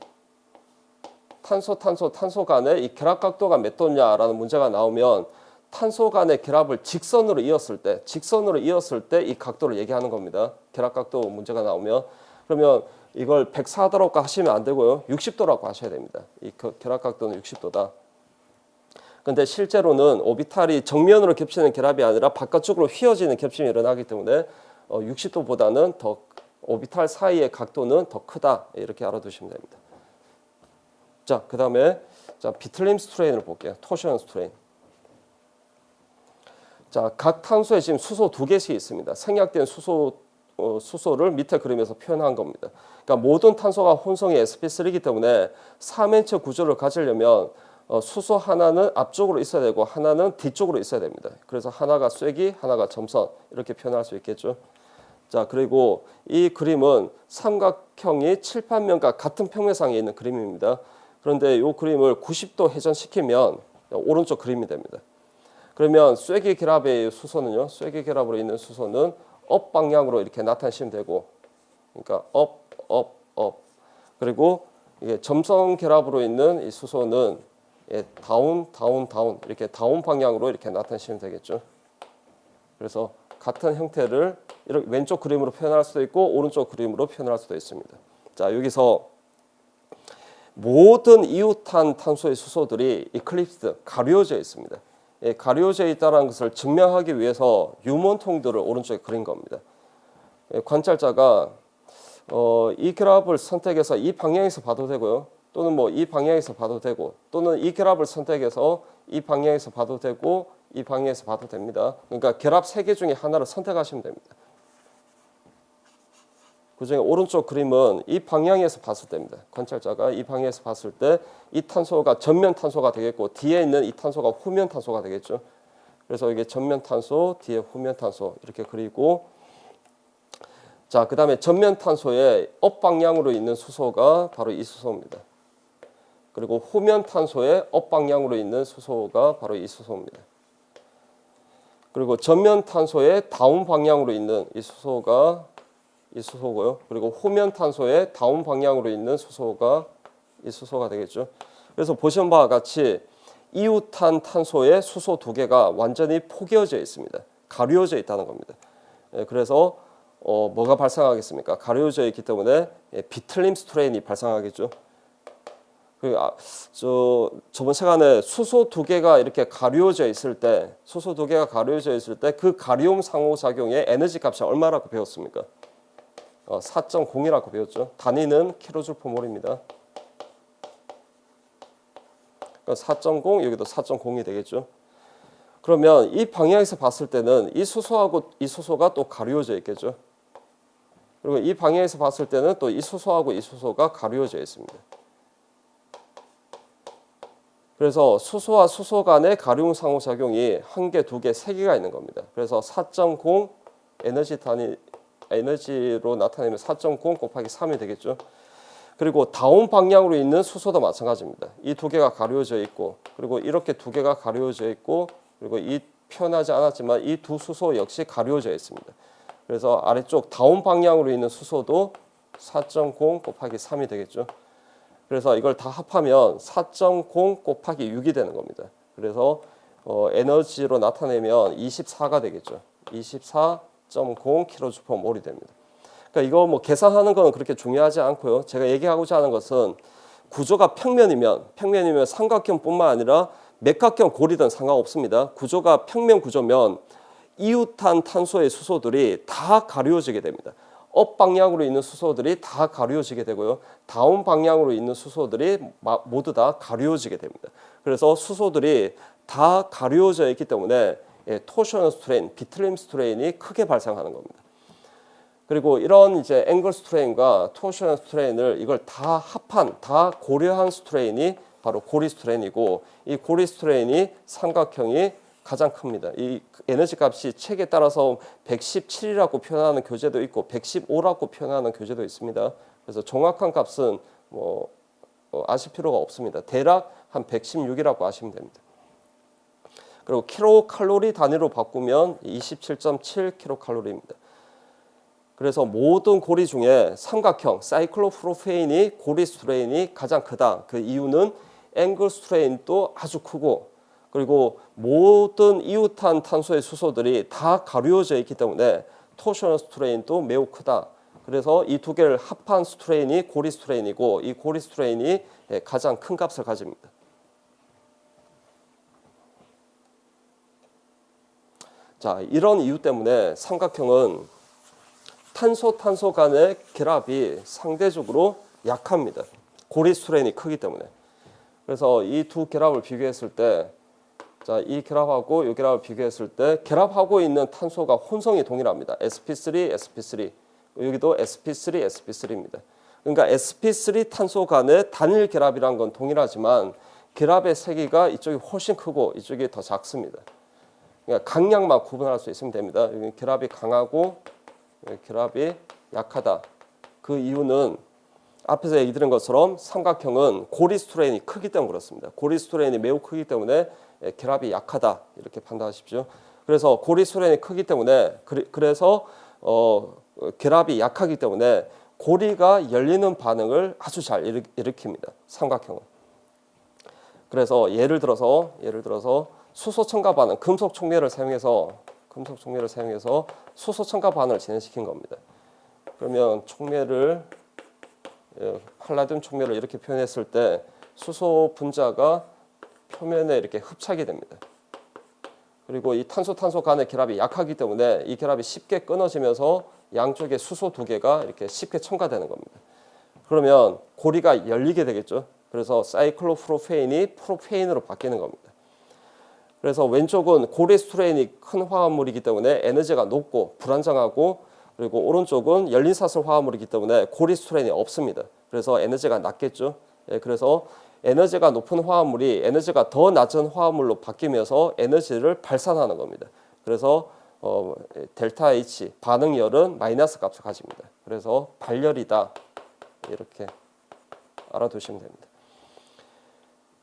탄소 간의 이 결합각도가 몇 도냐라는 문제가 나오면 탄소 간의 결합을 직선으로 이었을 때 이 각도를 얘기하는 겁니다. 결합각도 문제가 나오면 그러면 이걸 104도라고 하시면 안 되고요. 60도라고 하셔야 됩니다. 이 결합각도는 60도다. 근데 실제로는 오비탈이 정면으로 겹치는 결합이 아니라 바깥쪽으로 휘어지는 겹침이 일어나기 때문에 60도보다는 더 오비탈 사이의 각도는 더 크다 이렇게 알아두시면 됩니다. 자, 그다음에 비틀림 스트레인을 볼게요. 토션 스트레인. 자, 각 탄소에 지금 수소 2개씩 있습니다. 생략된 수소를 밑에 그림에서 표현한 겁니다. 그러니까 모든 탄소가 혼성이 sp3이기 때문에 3원체 구조를 가지려면 수소 하나는 앞쪽으로 있어야 되고 하나는 뒤쪽으로 있어야 됩니다. 그래서 하나가 쐐기, 하나가 점선 이렇게 표현할 수 있겠죠. 자, 그리고 이 그림은 삼각형이 칠판면과 같은 평면상에 있는 그림입니다. 그런데 이 그림을 90도 회전시키면 오른쪽 그림이 됩니다. 그러면 쐐기 결합의 수소는요. 쐐기 결합으로 있는 수소는 업 방향으로 이렇게 나타내시면 되고, 그러니까 업. 그리고 이게 점선 결합으로 있는 이 수소는 다운 이렇게 다운 방향으로 이렇게 나타내시면 되겠죠. 그래서 같은 형태를 이렇게 왼쪽 그림으로 표현할 수도 있고 오른쪽 그림으로 표현할 수도 있습니다. 자, 여기서 모든 이웃한 탄소의 수소들이 이클립스 가려져 있습니다. 가려져 있다는 것을 증명하기 위해서 유문통들을 오른쪽에 그린 겁니다. 관찰자가 이 결합을 선택해서 이 방향에서 봐도 되고요. 또는 뭐 이 방향에서 봐도 되고 또는 이 결합을 선택해서 이 방향에서 봐도 되고 이 방향에서 봐도 됩니다. 그러니까 결합 3개 중에 하나를 선택하시면 됩니다. 그중에 오른쪽 그림은 이 방향에서 봤을 때입니다. 관찰자가 이 방향에서 봤을 때 이 탄소가 전면 탄소가 되겠고 뒤에 있는 이 탄소가 후면 탄소가 되겠죠. 그래서 이게 전면 탄소, 뒤에 후면 탄소 이렇게 그리고 자, 그다음에 전면 탄소의 업 방향으로 있는 수소가 바로 이 수소입니다. 그리고 후면 탄소의 업 방향으로 있는 수소가 바로 이 수소입니다. 그리고 전면 탄소의 다운 방향으로 있는 이 수소가 이 수소고요. 그리고 후면 탄소의 다운 방향으로 있는 수소가 이 수소가 되겠죠. 그래서 보시는 바와 같이 이웃한 탄소의 수소 2개가 완전히 포개어져 있습니다. 가려져 있다는 겁니다. 그래서 뭐가 발생하겠습니까? 가려져 있기 때문에 비틀림 스트레인이 발생하겠죠. 저번 시간에 수소 2개가 이렇게 가려져 있을 때, 그 가리움 상호작용의 에너지 값이 얼마라고 배웠습니까? 4.0이라고 배웠죠. 단위는 kJ/몰입니다. 그러니까 4.0 여기도 4.0이 되겠죠. 그러면 이 방향에서 봤을 때는 이 수소하고 이 수소가 또 가려져 있겠죠. 그리고 이 방향에서 봤을 때는 또 이 수소하고 이 수소가 가려져 있습니다. 그래서 수소와 수소 간의 가리움 상호작용이 1개, 2개, 3개가 있는 겁니다. 그래서 4.0 에너지로 나타내면 4.0 곱하기 3이 되겠죠. 그리고 다운 방향으로 있는 수소도 마찬가지입니다. 이 2개가 가려져 있고 그리고 이렇게 2개가 가려져 있고 그리고 이 표현하지 않았지만 이 두 수소 역시 가려져 있습니다. 그래서 아래쪽 다운 방향으로 있는 수소도 4.0 곱하기 3이 되겠죠. 그래서 이걸 다 합하면 4.0 곱하기 6이 되는 겁니다. 그래서 에너지로 나타내면 24가 되겠죠. 24.0 kJ/몰이 됩니다. 그러니까 이거 뭐 계산하는 거는 그렇게 중요하지 않고요. 제가 얘기하고자 하는 것은 구조가 평면이면 삼각형뿐만 아니라 맥각형 고리든 상관없습니다. 구조가 평면 구조면 이웃한 탄소의 수소들이 다 가려지게 됩니다. 업 방향으로 있는 수소들이 다 가려지게 되고요. 다운 방향으로 있는 수소들이 모두 다 가려지게 됩니다. 그래서 수소들이 다 가려져 있기 때문에 토션 스트레인, 비틀림 스트레인이 크게 발생하는 겁니다. 그리고 이런 이제 앵글 스트레인과 토션 스트레인을 이걸 다 고려한 스트레인이 바로 고리 스트레인이고 이 고리 스트레인이 삼각형이 가장 큽니다. 이 에너지 값이 책에 따라서 117이라고 표현하는 교재도 있고 115라고 표현하는 교재도 있습니다. 그래서 정확한 값은 뭐 아실 필요가 없습니다. 대략 한 116이라고 아시면 됩니다. 그리고 킬로칼로리 단위로 바꾸면 27.7kcal입니다. 그래서 모든 고리 중에 삼각형 사이클로프로페인이 고리 스트레인이 가장 크다. 그 이유는 앵글 스트레인도 아주 크고 그리고 모든 이웃한 탄소의 수소들이 다 가루어져 있기 때문에 토셔널 스트레인도 매우 크다. 그래서 이 두 개를 합한 스트레인이 고리 스트레인이고 이 고리 스트레인이 가장 큰 값을 가집니다. 자, 이런 이유 때문에 삼각형은 탄소 간의 결합이 상대적으로 약합니다. 고리 스트레인이 크기 때문에. 그래서 이 두 결합을 비교했을 때, 자, 이 결합하고 이 결합을 비교했을 때 결합하고 있는 탄소가 혼성이 동일합니다. sp3, sp3. 여기도 sp3, sp3입니다. 그러니까 sp3 탄소 간의 단일 결합이란 건 동일하지만 결합의 세기가 이쪽이 훨씬 크고 이쪽이 더 작습니다. 그러니까 강약만 구분할 수 있으면 됩니다. 여기 결합이 강하고 결합이 약하다. 그 이유는 앞에서 얘기 드린 것처럼 삼각형은 고리 스트레인이 크기 때문에 그렇습니다. 고리 스트레인이 매우 크기 때문에 결합이 약하다 이렇게 판단하십시오. 그래서 고리 스트레인이 크기 때문에 그래서 결합이 약하기 때문에 고리가 열리는 반응을 아주 잘 일으킵니다. 삼각형은. 그래서 예를 들어서 수소 첨가 반응, 금속 촉매를 사용해서 수소 첨가 반응을 진행시킨 겁니다. 그러면 촉매를 팔라듐 촉매를 이렇게 표현했을 때 수소 분자가 표면에 이렇게 흡착이 됩니다. 그리고 이 탄소 간의 결합이 약하기 때문에 이 결합이 쉽게 끊어지면서 양쪽에 수소 두 개가 이렇게 쉽게 첨가되는 겁니다. 그러면 고리가 열리게 되겠죠. 그래서 사이클로프로페인이 프로페인으로 바뀌는 겁니다. 그래서 왼쪽은 고리 스트레인이 큰 화합물이기 때문에 에너지가 높고 불안정하고 그리고 오른쪽은 열린 사슬 화합물이기 때문에 고리 스트레인이 없습니다. 그래서 에너지가 낮겠죠. 그래서 에너지가 높은 화합물이 에너지가 더 낮은 화합물로 바뀌면서 에너지를 발산하는 겁니다. 그래서 델타 H 반응열은 마이너스 값을 가집니다. 그래서 발열이다 이렇게 알아두시면 됩니다.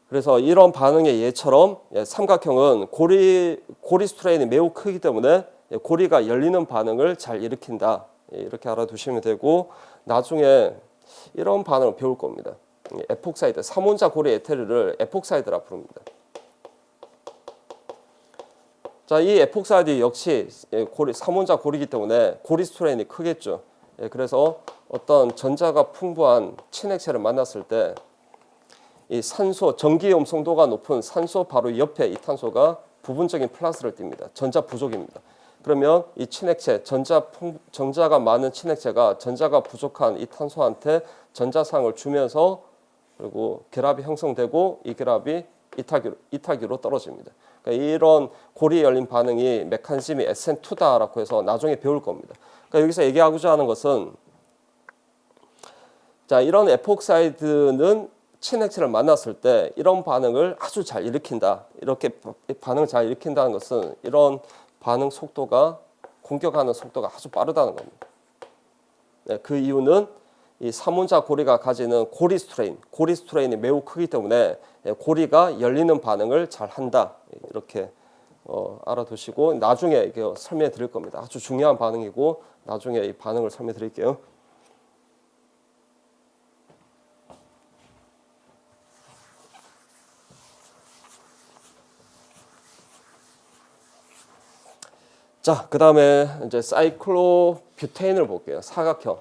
그래서 이런 반응의 예처럼 삼각형은 고리 스트레인이 매우 크기 때문에 고리가 열리는 반응을 잘 일으킨다 이렇게 알아두시면 되고 나중에 이런 반응을 배울 겁니다. 에폭사이드, 삼원자 고리 에테르를 에폭사이드라 부릅니다. 자, 이 에폭사이드 역시 삼원자 고리이기 때문에 고리 스트레인이 크겠죠. 그래서 어떤 전자가 풍부한 친액체를 만났을 때 이 산소, 전기염 성도가 높은 산소 바로 옆에 이 탄소가 부분적인 플러스를 띱니다. 전자 부족입니다. 그러면 이 친액체, 전자가 많은 친액체가 전자가 부족한 이 탄소한테 전자상을 주면서 그리고 결합이 형성되고 이 결합이 이탈기로 떨어집니다. 그러니까 이런 고리 열린 반응이 메커니즘이 SN2다라고 해서 나중에 배울 겁니다. 그러니까 여기서 얘기하고자 하는 것은 자, 이런 에폭사이드는 친액체를 만났을 때 이런 반응을 아주 잘 일으킨다. 이렇게 반응을 잘 일으킨다는 것은 이런 반응 속도가 공격하는 속도가 아주 빠르다는 겁니다. 그 이유는 이 삼원자 고리가 가지는 고리 스트레인이 매우 크기 때문에 고리가 열리는 반응을 잘 한다. 이렇게 알아두시고 나중에 설명해 드릴 겁니다. 아주 중요한 반응이고 나중에 이 반응을 설명해 드릴게요. 자, 그 다음에 이제 사이클로뷰테인을 볼게요. 사각형.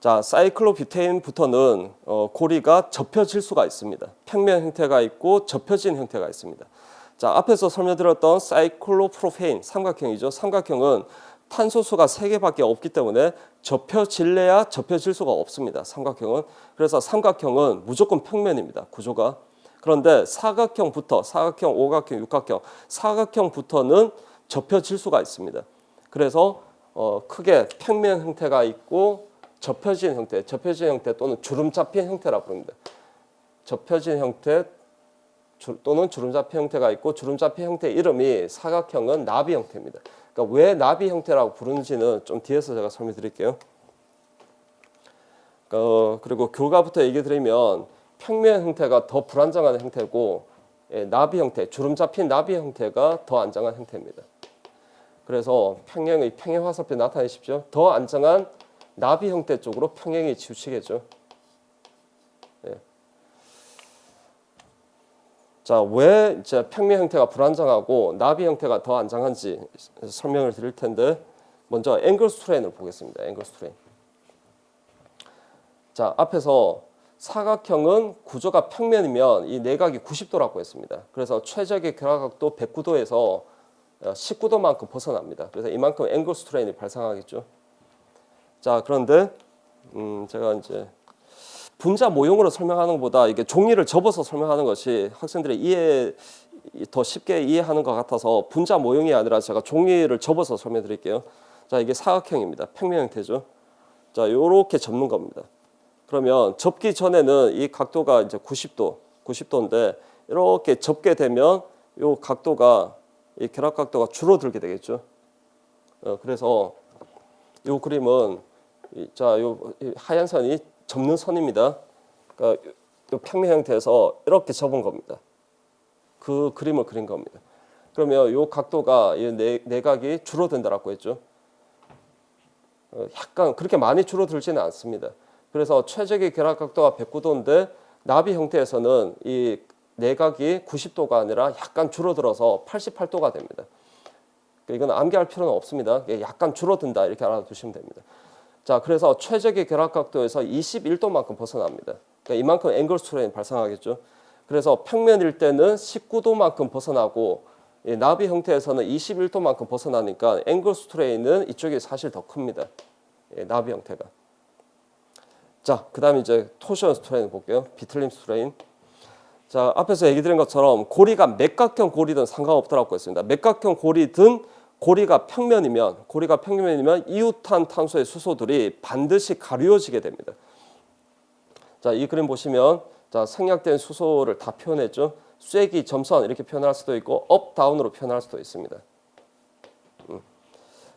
자, 사이클로뷰테인부터는 고리가 접혀질 수가 있습니다. 평면 형태가 있고 접혀진 형태가 있습니다. 자, 앞에서 설명드렸던 사이클로프로페인 삼각형이죠. 삼각형은 탄소수가 3개밖에 없기 때문에 접혀질래야 접혀질 수가 없습니다. 삼각형은. 그래서 삼각형은 무조건 평면입니다. 구조가. 그런데 사각형부터 사각형, 오각형, 육각형, 사각형부터는 접혀질 수가 있습니다. 그래서 크게 평면 형태가 있고 접혀진 형태 또는 주름 잡힌 형태라고 부릅니다. 접혀진 형태 또는 주름 잡힌 형태가 있고 주름 잡힌 형태 이름이 사각형은 나비 형태입니다. 그러니까 왜 나비 형태라고 부르는지는 좀 뒤에서 제가 설명드릴게요. 그리고 결과부터 얘기 드리면 평면 형태가 더 불안정한 형태고 나비 형태, 주름 잡힌 나비 형태가 더 안정한 형태입니다. 그래서 평형의 평형 화살표 나타내십시오. 더 안정한 나비 형태 쪽으로 평형이 치우치겠죠. 예. 자, 왜 이제 평면 형태가 불안정하고 나비 형태가 더 안정한지 설명을 드릴 텐데, 먼저 앵글 스트레인을 보겠습니다. 앵글 스트레인. 자, 앞에서 사각형은 구조가 평면이면 이 내각이 90도라고 했습니다. 그래서 최적의 결합각도 109도에서 19도만큼 벗어납니다. 그래서 이만큼 앵글 스트레인이 발생하겠죠. 자, 그런데 제가 이제 분자 모형으로 설명하는 것보다 이게 종이를 접어서 설명하는 것이 학생들이 더 쉽게 이해하는 것 같아서 분자 모형이 아니라 제가 종이를 접어서 설명드릴게요. 자, 이게 사각형입니다. 평면 형태죠. 자, 요렇게 접는 겁니다. 그러면 접기 전에는 이 각도가 이제 90도인데 이렇게 접게 되면 요 각도가 이 결합 각도가 줄어들게 되겠죠. 그래서 요 그림은 자, 요 하얀 선이 접는 선입니다. 그러니까 요 평면 형태에서 이렇게 접은 겁니다. 그 그림을 그린 겁니다. 그러면 요 각도가 이 내각이 줄어든다라고 했죠. 약간 그렇게 많이 줄어들지는 않습니다. 그래서 최적의 결합 각도가 109도인데 나비 형태에서는 이 내각이 90도가 아니라 약간 줄어들어서 88도가 됩니다. 이건 암기할 필요는 없습니다. 약간 줄어든다 이렇게 알아두시면 됩니다. 자, 그래서 최적의 결합 각도에서 21도만큼 벗어납니다. 그러니까 이만큼 앵글 스트레인 발생하겠죠. 그래서 평면일 때는 19도만큼 벗어나고 나비 형태에서는 21도만큼 벗어나니까 앵글 스트레인은 이쪽이 사실 더 큽니다. 나비 형태가. 자, 그다음에 이제 토션 스트레인 볼게요. 비틀림 스트레인. 자, 앞에서 얘기 드린 것처럼 고리가 맥각형 고리든 상관없더라고 했습니다. 맥각형 고리든 고리가 평면이면 이웃한 탄소의 수소들이 반드시 가려지게 됩니다. 자, 이 그림 보시면 자, 생략된 수소를 다 표현했죠. 쐐기, 점선 이렇게 표현할 수도 있고 업, 다운으로 표현할 수도 있습니다.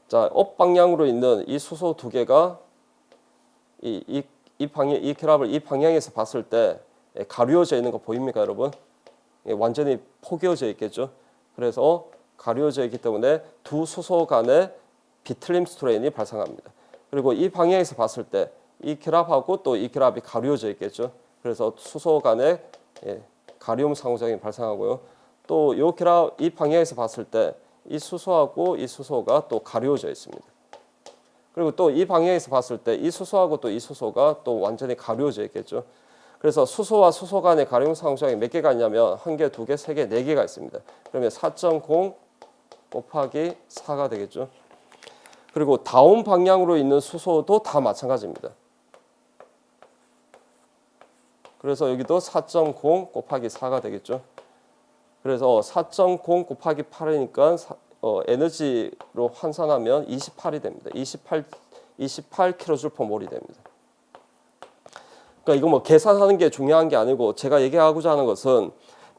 자, 업 방향으로 있는 이 수소 두 개가 이 결합을 이 방향에서 봤을 때 가려져 있는 거 보입니까, 여러분? 완전히 포개어져 있겠죠. 그래서 가려져 있기 때문에 두 수소 간의 비틀림 스트레인이 발생합니다. 그리고 이 방향에서 봤을 때 이 결합하고 또 이 결합이 가려져 있겠죠. 그래서 수소 간의 가리움 상호작용이 발생하고요. 또 이 방향에서 봤을 때 이 수소하고 이 수소가 또 가려져 있습니다. 그리고 또 이 방향에서 봤을 때 이 수소하고 또 이 수소가 또 완전히 가려져 있겠죠. 그래서 수소와 수소 간의 가리움 상호작용이 몇 개가 있냐면 1개, 2개, 3개, 4개가 있습니다. 그러면 4.0 곱하기 4가 되겠죠. 그리고 다운 방향으로 있는 수소도 다 마찬가지입니다. 그래서 여기도 4.0 곱하기 4가 되겠죠. 그래서 4.0 곱하기 8이니까 에너지로 환산하면 28이 됩니다. 28kJ/몰이 됩니다. 그러니까 이거 뭐 계산하는 게 중요한 게 아니고 제가 얘기하고자 하는 것은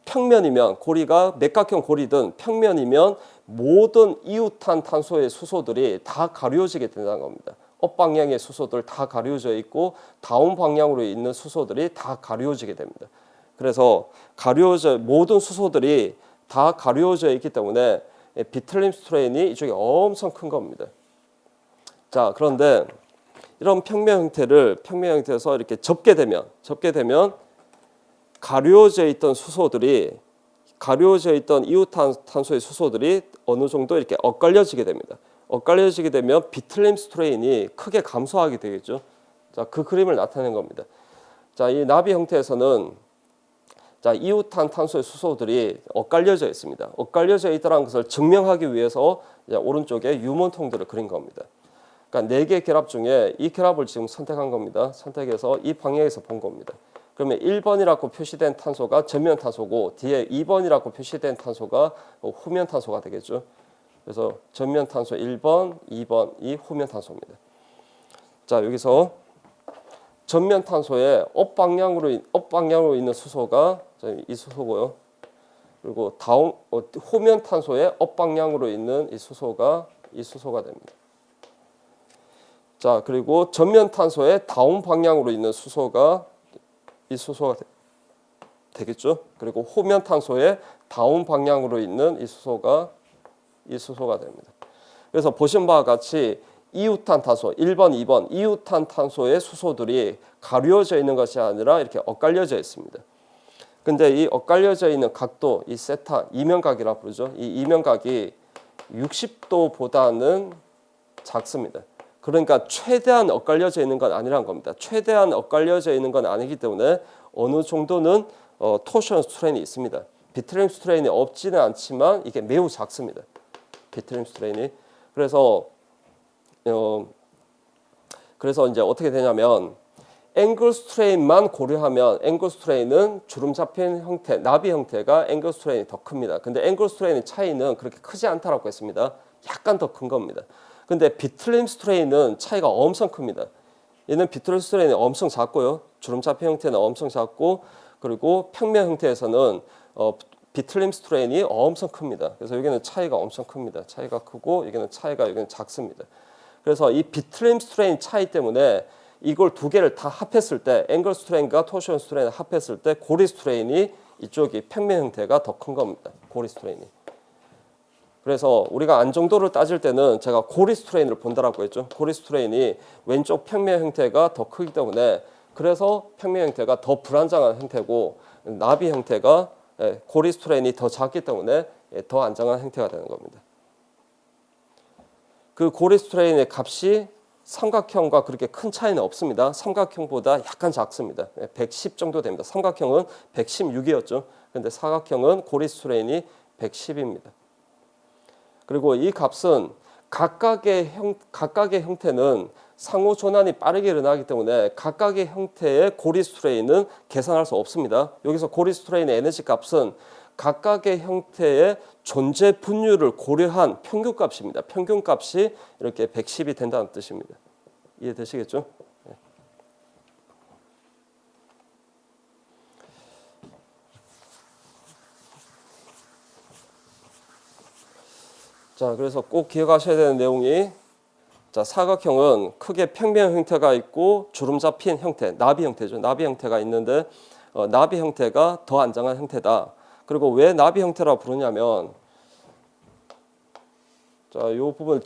평면이면 고리가 맥각형 고리든 평면이면 모든 이웃한 탄소의 수소들이 다 가려지게 된다는 겁니다. 업 방향의 수소들 다 가려져 있고 다운 방향으로 있는 수소들이 다 가려지게 됩니다. 그래서 모든 수소들이 다 가려져 있기 때문에 비틀림 스트레인이 이쪽에 엄청 큰 겁니다. 자, 그런데 이런 평면 형태에서 이렇게 접게 되면 가려져 있던 이웃한 탄소의 수소들이 어느 정도 이렇게 엇갈려지게 됩니다. 엇갈려지게 되면 비틀림 스트레인이 크게 감소하게 되겠죠. 자, 그 그림을 나타낸 겁니다. 자, 이 나비 형태에서는 자, 이웃한 탄소의 수소들이 엇갈려져 있습니다. 엇갈려져 있다는 것을 증명하기 위해서 이제 오른쪽에 유문통들을 그린 겁니다. 그러니까 4개 결합 중에 이 결합을 지금 선택한 겁니다. 선택해서 이 방향에서 본 겁니다. 그러면 1번이라고 표시된 탄소가 전면 탄소고 뒤에 2번이라고 표시된 탄소가 후면 탄소가 되겠죠. 그래서 전면 탄소 1번, 2번이 후면 탄소입니다. 자, 여기서 전면 탄소의 업 방향으로 있는 수소가 이 수소고요. 그리고 후면 탄소의 업 방향으로 있는 이 수소가 됩니다. 자, 그리고 전면 탄소의 다운 방향으로 있는 수소가 이 수소가 되겠죠. 그리고 호면 탄소의 다운 방향으로 있는 이 수소가 됩니다. 그래서 보신 바와 같이 이웃탄 탄소 1번, 2번 이웃탄 탄소의 수소들이 가려져 있는 것이 아니라 이렇게 엇갈려져 있습니다. 근데 이 엇갈려져 있는 각도, 이 세타 이면각이라 부르죠. 이 이면각이 60도보다는 작습니다. 그러니까 최대한 엇갈려져 있는 건 아니란 겁니다. 최대한 엇갈려져 있는 건 아니기 때문에 어느 정도는 토션 스트레인이 있습니다. 비트륨 스트레인이 없지는 않지만 이게 매우 작습니다. 비트륨 스트레인이. 그래서 이제 어떻게 되냐면 앵글 스트레인만 고려하면 앵글 스트레인은 주름 잡힌 형태, 나비 형태가 앵글 스트레인이 더 큽니다. 근데 앵글 스트레인의 차이는 그렇게 크지 않다라고 했습니다. 약간 더 큰 겁니다. 근데 비틀림 스트레인은 차이가 엄청 큽니다. 얘는 비틀림 스트레인이 엄청 작고요. 주름 잡힌 형태는 엄청 작고 그리고 평면 형태에서는 비틀림 스트레인이 엄청 큽니다. 그래서 여기는 차이가 엄청 큽니다. 차이가 크고 여기는 차이가 여기는 작습니다. 그래서 이 비틀림 스트레인 차이 때문에 이걸 두 개를 다 합했을 때 앵글 스트레인과 토션 스트레인을 합했을 때 고리 스트레인이 이쪽이 평면 형태가 더 큰 겁니다. 고리 스트레인이. 그래서 우리가 안정도를 따질 때는 제가 고리 스트레인을 본다라고 했죠. 고리 스트레인이 왼쪽 평면 형태가 더 크기 때문에 그래서 평면 형태가 더 불안정한 형태고 나비 형태가 고리 스트레인이 더 작기 때문에 더 안정한 형태가 되는 겁니다. 그 고리 스트레인의 값이 삼각형과 그렇게 큰 차이는 없습니다. 삼각형보다 약간 작습니다. 110 정도 됩니다. 삼각형은 116이었죠. 근데 사각형은 고리 스트레인이 110입니다. 그리고 이 값은 각각의 형태는 상호 전환이 빠르게 일어나기 때문에 각각의 형태의 고리 스트레인은 계산할 수 없습니다. 여기서 고리 스트레인의 에너지 값은 각각의 형태의 존재 분율을 고려한 평균값입니다. 평균값이 이렇게 110이 된다는 뜻입니다. 이해되시겠죠? 네. 자, 그래서 꼭 기억하셔야 되는 내용이 자, 사각형은 크게 평면 형태가 있고 주름 잡힌 형태, 나비 형태죠. 나비 형태가 있는데 나비 형태가 더 안정한 형태다. 그리고 왜 나비 형태라고 부르냐면 자, 이 부분을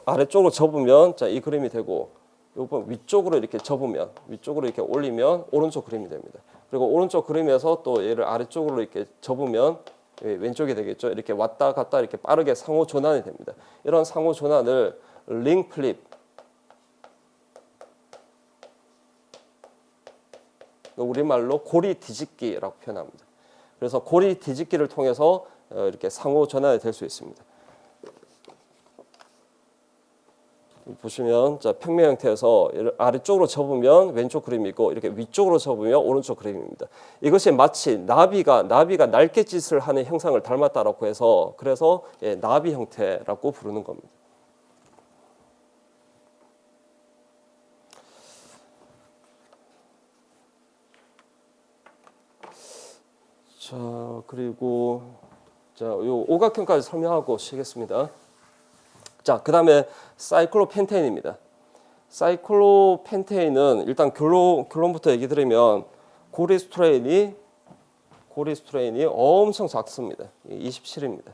아래쪽으로 접으면 자, 이 그림이 되고 이 부분 위쪽으로 이렇게 접으면 위쪽으로 이렇게 올리면 오른쪽 그림이 됩니다. 그리고 오른쪽 그림에서 또 얘를 아래쪽으로 이렇게 접으면 왼쪽이 되겠죠. 이렇게 왔다 갔다 이렇게 빠르게 상호 전환이 됩니다. 이런 상호 전환을 링 플립 우리말로 고리 뒤집기라고 표현합니다. 그래서 고리 뒤집기를 통해서 이렇게 상호 전환이 될 수 있습니다. 보시면 자, 평면 형태에서 아래쪽으로 접으면 왼쪽 그림이고 이렇게 위쪽으로 접으면 오른쪽 그림입니다. 이것이 마치 나비가 날갯짓을 하는 형상을 닮았다라고 해서 그래서 나비 형태라고 부르는 겁니다. 자, 그리고 자, 요 오각형까지 설명하고 쉬겠습니다. 자, 그다음에 사이클로펜테인입니다. 사이클로펜테인은 일단 결론부터 얘기 드리면 고리 스트레인이 엄청 작습니다. 27입니다.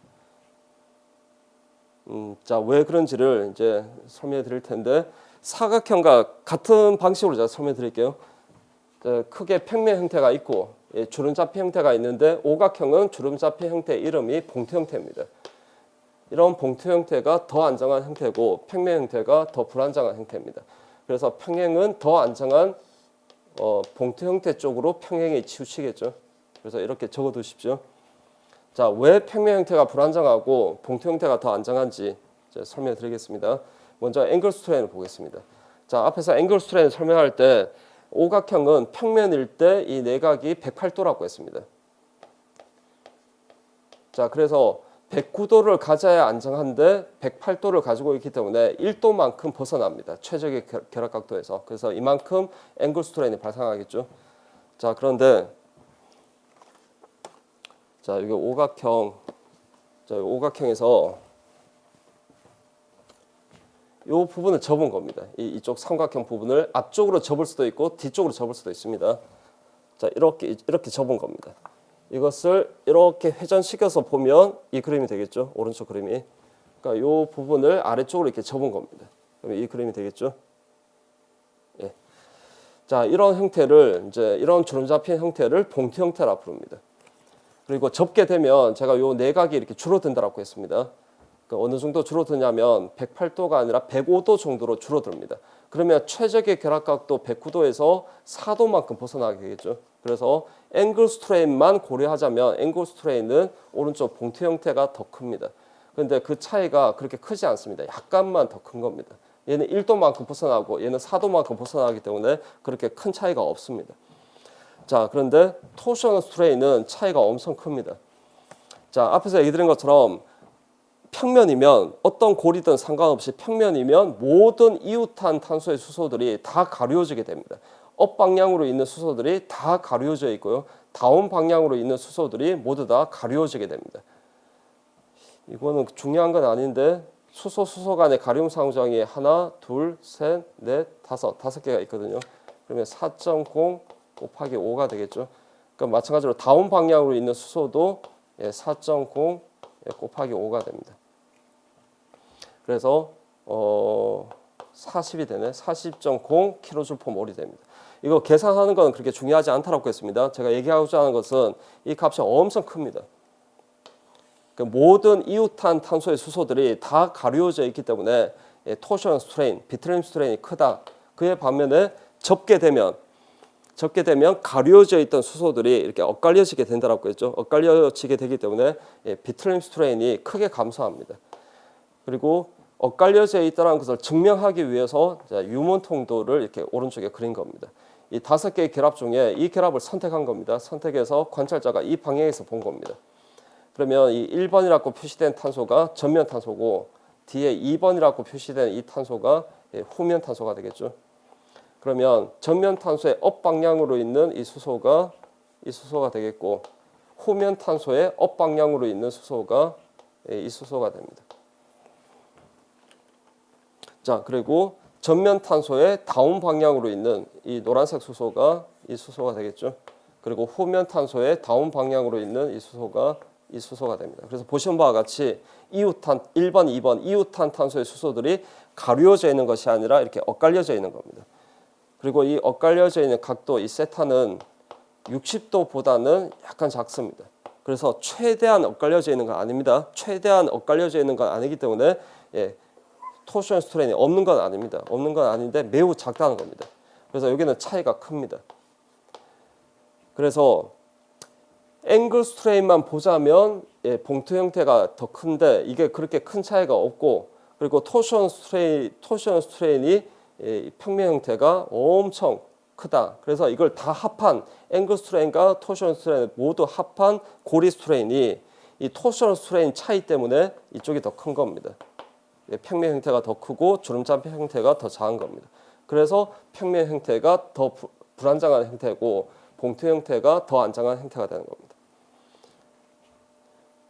자, 왜 그런지를 이제 설명해 드릴 텐데 사각형과 같은 방식으로 제가 설명해 드릴게요. 크게 평면 형태가 있고 주름 잡힌 형태가 있는데 오각형은 주름 잡힌 형태 이름이 봉투 형태입니다. 이런 봉투 형태가 더 안정한 형태고 평면 형태가 더 불안정한 형태입니다. 그래서 평행은 더 안정한 봉투 형태 쪽으로 평행이 치우치겠죠. 그래서 이렇게 적어두십시오. 자, 왜 평면 형태가 불안정하고 봉투 형태가 더 안정한지 설명드리겠습니다. 먼저 앵글 스트레인을 보겠습니다. 자, 앞에서 앵글 스트레인 설명할 때 오각형은 평면일 때 이 내각이 108도라고 했습니다. 자, 그래서 109도를 가져야 안정한데 108도를 가지고 있기 때문에 1도만큼 벗어납니다. 최적의 결합각도에서. 그래서 이만큼 앵글 스트레인이 발생하겠죠. 자, 그런데 자, 여기 오각형에서 이 부분을 접은 겁니다. 이쪽 삼각형 부분을 앞쪽으로 접을 수도 있고 뒤쪽으로 접을 수도 있습니다. 자, 이렇게 접은 겁니다. 이것을 이렇게 회전시켜서 보면 이 그림이 되겠죠. 오른쪽 그림이. 그러니까 이 부분을 아래쪽으로 이렇게 접은 겁니다. 그러면 이 그림이 되겠죠. 예. 자, 이런 형태를 이제 이런 주름 잡힌 형태를 봉투 형태라 부릅니다. 그리고 접게 되면 제가 요 내각이 이렇게 줄어든다라고 했습니다. 그러니까 어느 정도 줄어드냐면 108도가 아니라 105도 정도로 줄어듭니다. 그러면 최적의 결합각도 109도에서 4도만큼 벗어나게 되겠죠. 그래서 앵글 스트레인만 고려하자면 앵글 스트레인은 오른쪽 봉투 형태가 더 큽니다. 그런데 그 차이가 그렇게 크지 않습니다. 약간만 더 큰 겁니다. 얘는 1도만큼 벗어나고 얘는 4도만큼 벗어나기 때문에 그렇게 큰 차이가 없습니다. 자, 그런데 토션 스트레인은 차이가 엄청 큽니다. 자, 앞에서 얘기 드린 것처럼 평면이면 어떤 골이든 상관없이 평면이면 모든 이웃한 탄소의 수소들이 다 가려지게 됩니다. 업 방향으로 있는 수소들이 다 가려져 있고요. 다운 방향으로 있는 수소들이 모두 다 가려지게 됩니다. 이거는 중요한 건 아닌데 수소 간의 가림 상정이 하나, 둘, 셋, 넷, 다섯 개가 있거든요. 그러면 4.0 곱하기 5가 되겠죠. 그러니까 마찬가지로 다운 방향으로 있는 수소도 4.0 곱하기 5가 됩니다. 그래서 40이 되네. 40.0 kJ/몰이 됩니다. 이거 계산하는 건 그렇게 중요하지 않다고 했습니다. 제가 얘기하고자 하는 것은 이 값이 엄청 큽니다. 그러니까 모든 이웃한 탄소의 수소들이 다 가려져 있기 때문에 토션 스트레인, 비트림 스트레인이 크다. 그에 반면에 접게 되면 가려져 있던 수소들이 이렇게 엇갈려지게 된다고 했죠. 엇갈려지게 되기 때문에 비트림 스트레인이 크게 감소합니다. 그리고 엇갈려져 있다는 것을 증명하기 위해서 유문 통도를 이렇게 오른쪽에 그린 겁니다. 이 5개의 결합 중에 이 결합을 선택한 겁니다. 선택해서 관찰자가 이 방향에서 본 겁니다. 그러면 이 1번이라고 표시된 탄소가 전면 탄소고 뒤에 2번이라고 표시된 이 탄소가 후면 탄소가 되겠죠. 그러면 전면 탄소의 업 방향으로 있는 이 수소가 되겠고 후면 탄소의 업 방향으로 있는 수소가 이 수소가 됩니다. 자, 그리고 전면 탄소의 다운 방향으로 있는 이 노란색 수소가 이 수소가 되겠죠. 그리고 후면 탄소의 다운 방향으로 있는 이 수소가 됩니다. 그래서 보시는 바와 같이 이웃한 1번, 2번 이웃한 탄소의 수소들이 가려져 있는 것이 아니라 이렇게 엇갈려져 있는 겁니다. 그리고 이 엇갈려져 있는 각도, 이 세타는 60도보다는 약간 작습니다. 그래서 최대한 엇갈려져 있는 건 아닙니다. 최대한 엇갈려져 있는 건 아니기 때문에 토션 스트레인이 없는 건 아닙니다. 없는 건 아닌데 매우 작다는 겁니다. 그래서 여기는 차이가 큽니다. 그래서 앵글 스트레인만 보자면 봉투 형태가 더 큰데 이게 그렇게 큰 차이가 없고 그리고 토션 스트레인이 평면 형태가 엄청 크다. 그래서 이걸 다 합한 앵글 스트레인과 토션 스트레인 모두 합한 고리 스트레인이 이 토션 스트레인 차이 때문에 이쪽이 더 큰 겁니다. 평면 형태가 더 크고 주름잡이 형태가 더 작은 겁니다. 그래서 평면 형태가 더 불안정한 형태고 봉투 형태가 더 안정한 형태가 되는 겁니다.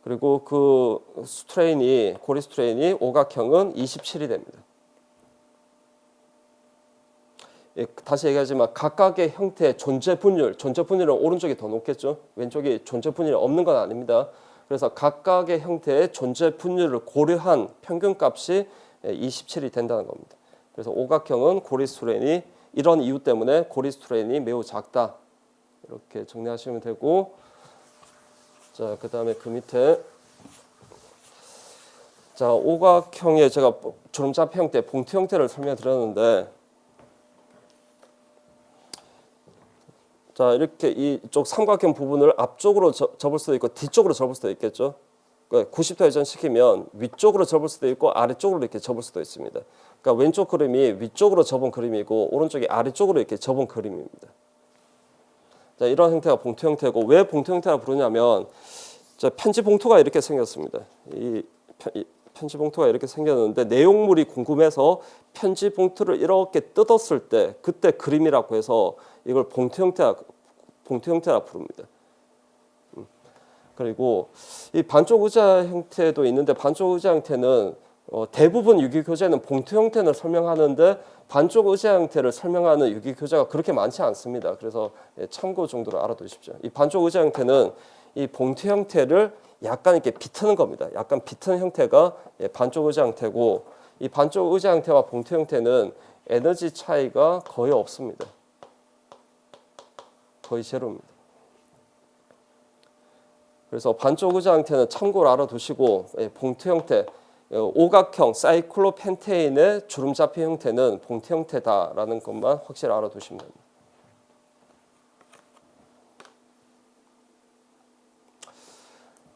그리고 그 고리 스트레인이 오각형은 27이 됩니다. 다시 얘기하지만 각각의 형태의 존재 분율은 오른쪽이 더 높겠죠. 왼쪽이 존재 분율이 없는 건 아닙니다. 그래서 각각의 형태의 존재 분율을 고려한 평균값이 27이 된다는 겁니다. 그래서 오각형은 고리 스트레인이 이런 이유 때문에 고리 스트레인이 매우 작다. 이렇게 정리하시면 되고, 자, 그다음에 그 밑에 자, 오각형의 제가 주름잡이 형태, 봉투 형태를 설명드렸는데, 자, 이렇게 이쪽 삼각형 부분을 앞쪽으로 접을 수도 있고 뒤쪽으로 접을 수도 있겠죠. 90도 회전시키면 위쪽으로 접을 수도 있고 아래쪽으로 이렇게 접을 수도 있습니다. 그러니까 왼쪽 그림이 위쪽으로 접은 그림이고 오른쪽이 아래쪽으로 이렇게 접은 그림입니다. 자, 이런 형태가 봉투 형태고 왜 봉투 형태라 부르냐면 자, 편지 봉투가 이렇게 생겼습니다. 이 편지 봉투가 이렇게 생겼는데 내용물이 궁금해서 편지 봉투를 이렇게 뜯었을 때 그때 그림이라고 해서 이걸 봉투 형태라 부릅니다. 그리고 이 반쪽 의자 형태도 있는데 반쪽 의자 형태는 대부분 유기교재는 봉투 형태를 설명하는데 반쪽 의자 형태를 설명하는 유기교재가 그렇게 많지 않습니다. 그래서 참고 정도로 알아두십시오. 이 반쪽 의자 형태는 이 봉투 형태를 약간 이렇게 비트는 겁니다. 약간 비트는 형태가 반쪽 의자 형태고, 이 반쪽 의자 형태와 봉투 형태는 에너지 차이가 거의 없습니다. 거의 제로입니다. 그래서 반쪽 의자 형태는 참고로 알아두시고, 봉투 형태, 오각형 사이클로펜테인의 주름잡이 형태는 봉투 형태다라는 것만 확실히 알아두시면 됩니다.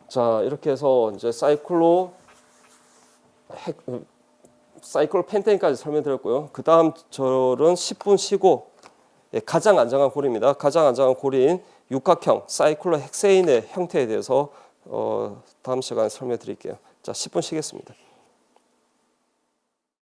자, 이렇게 해서 이제 사이클로펜테인까지 설명드렸고요. 그 다음 절은 10분 쉬고, 가장 안정한 고리입니다. 가장 안정한 고리인 육각형 사이클로헥세인의 형태에 대해서 다음 시간에 설명드릴게요. 자, 10분 쉬겠습니다.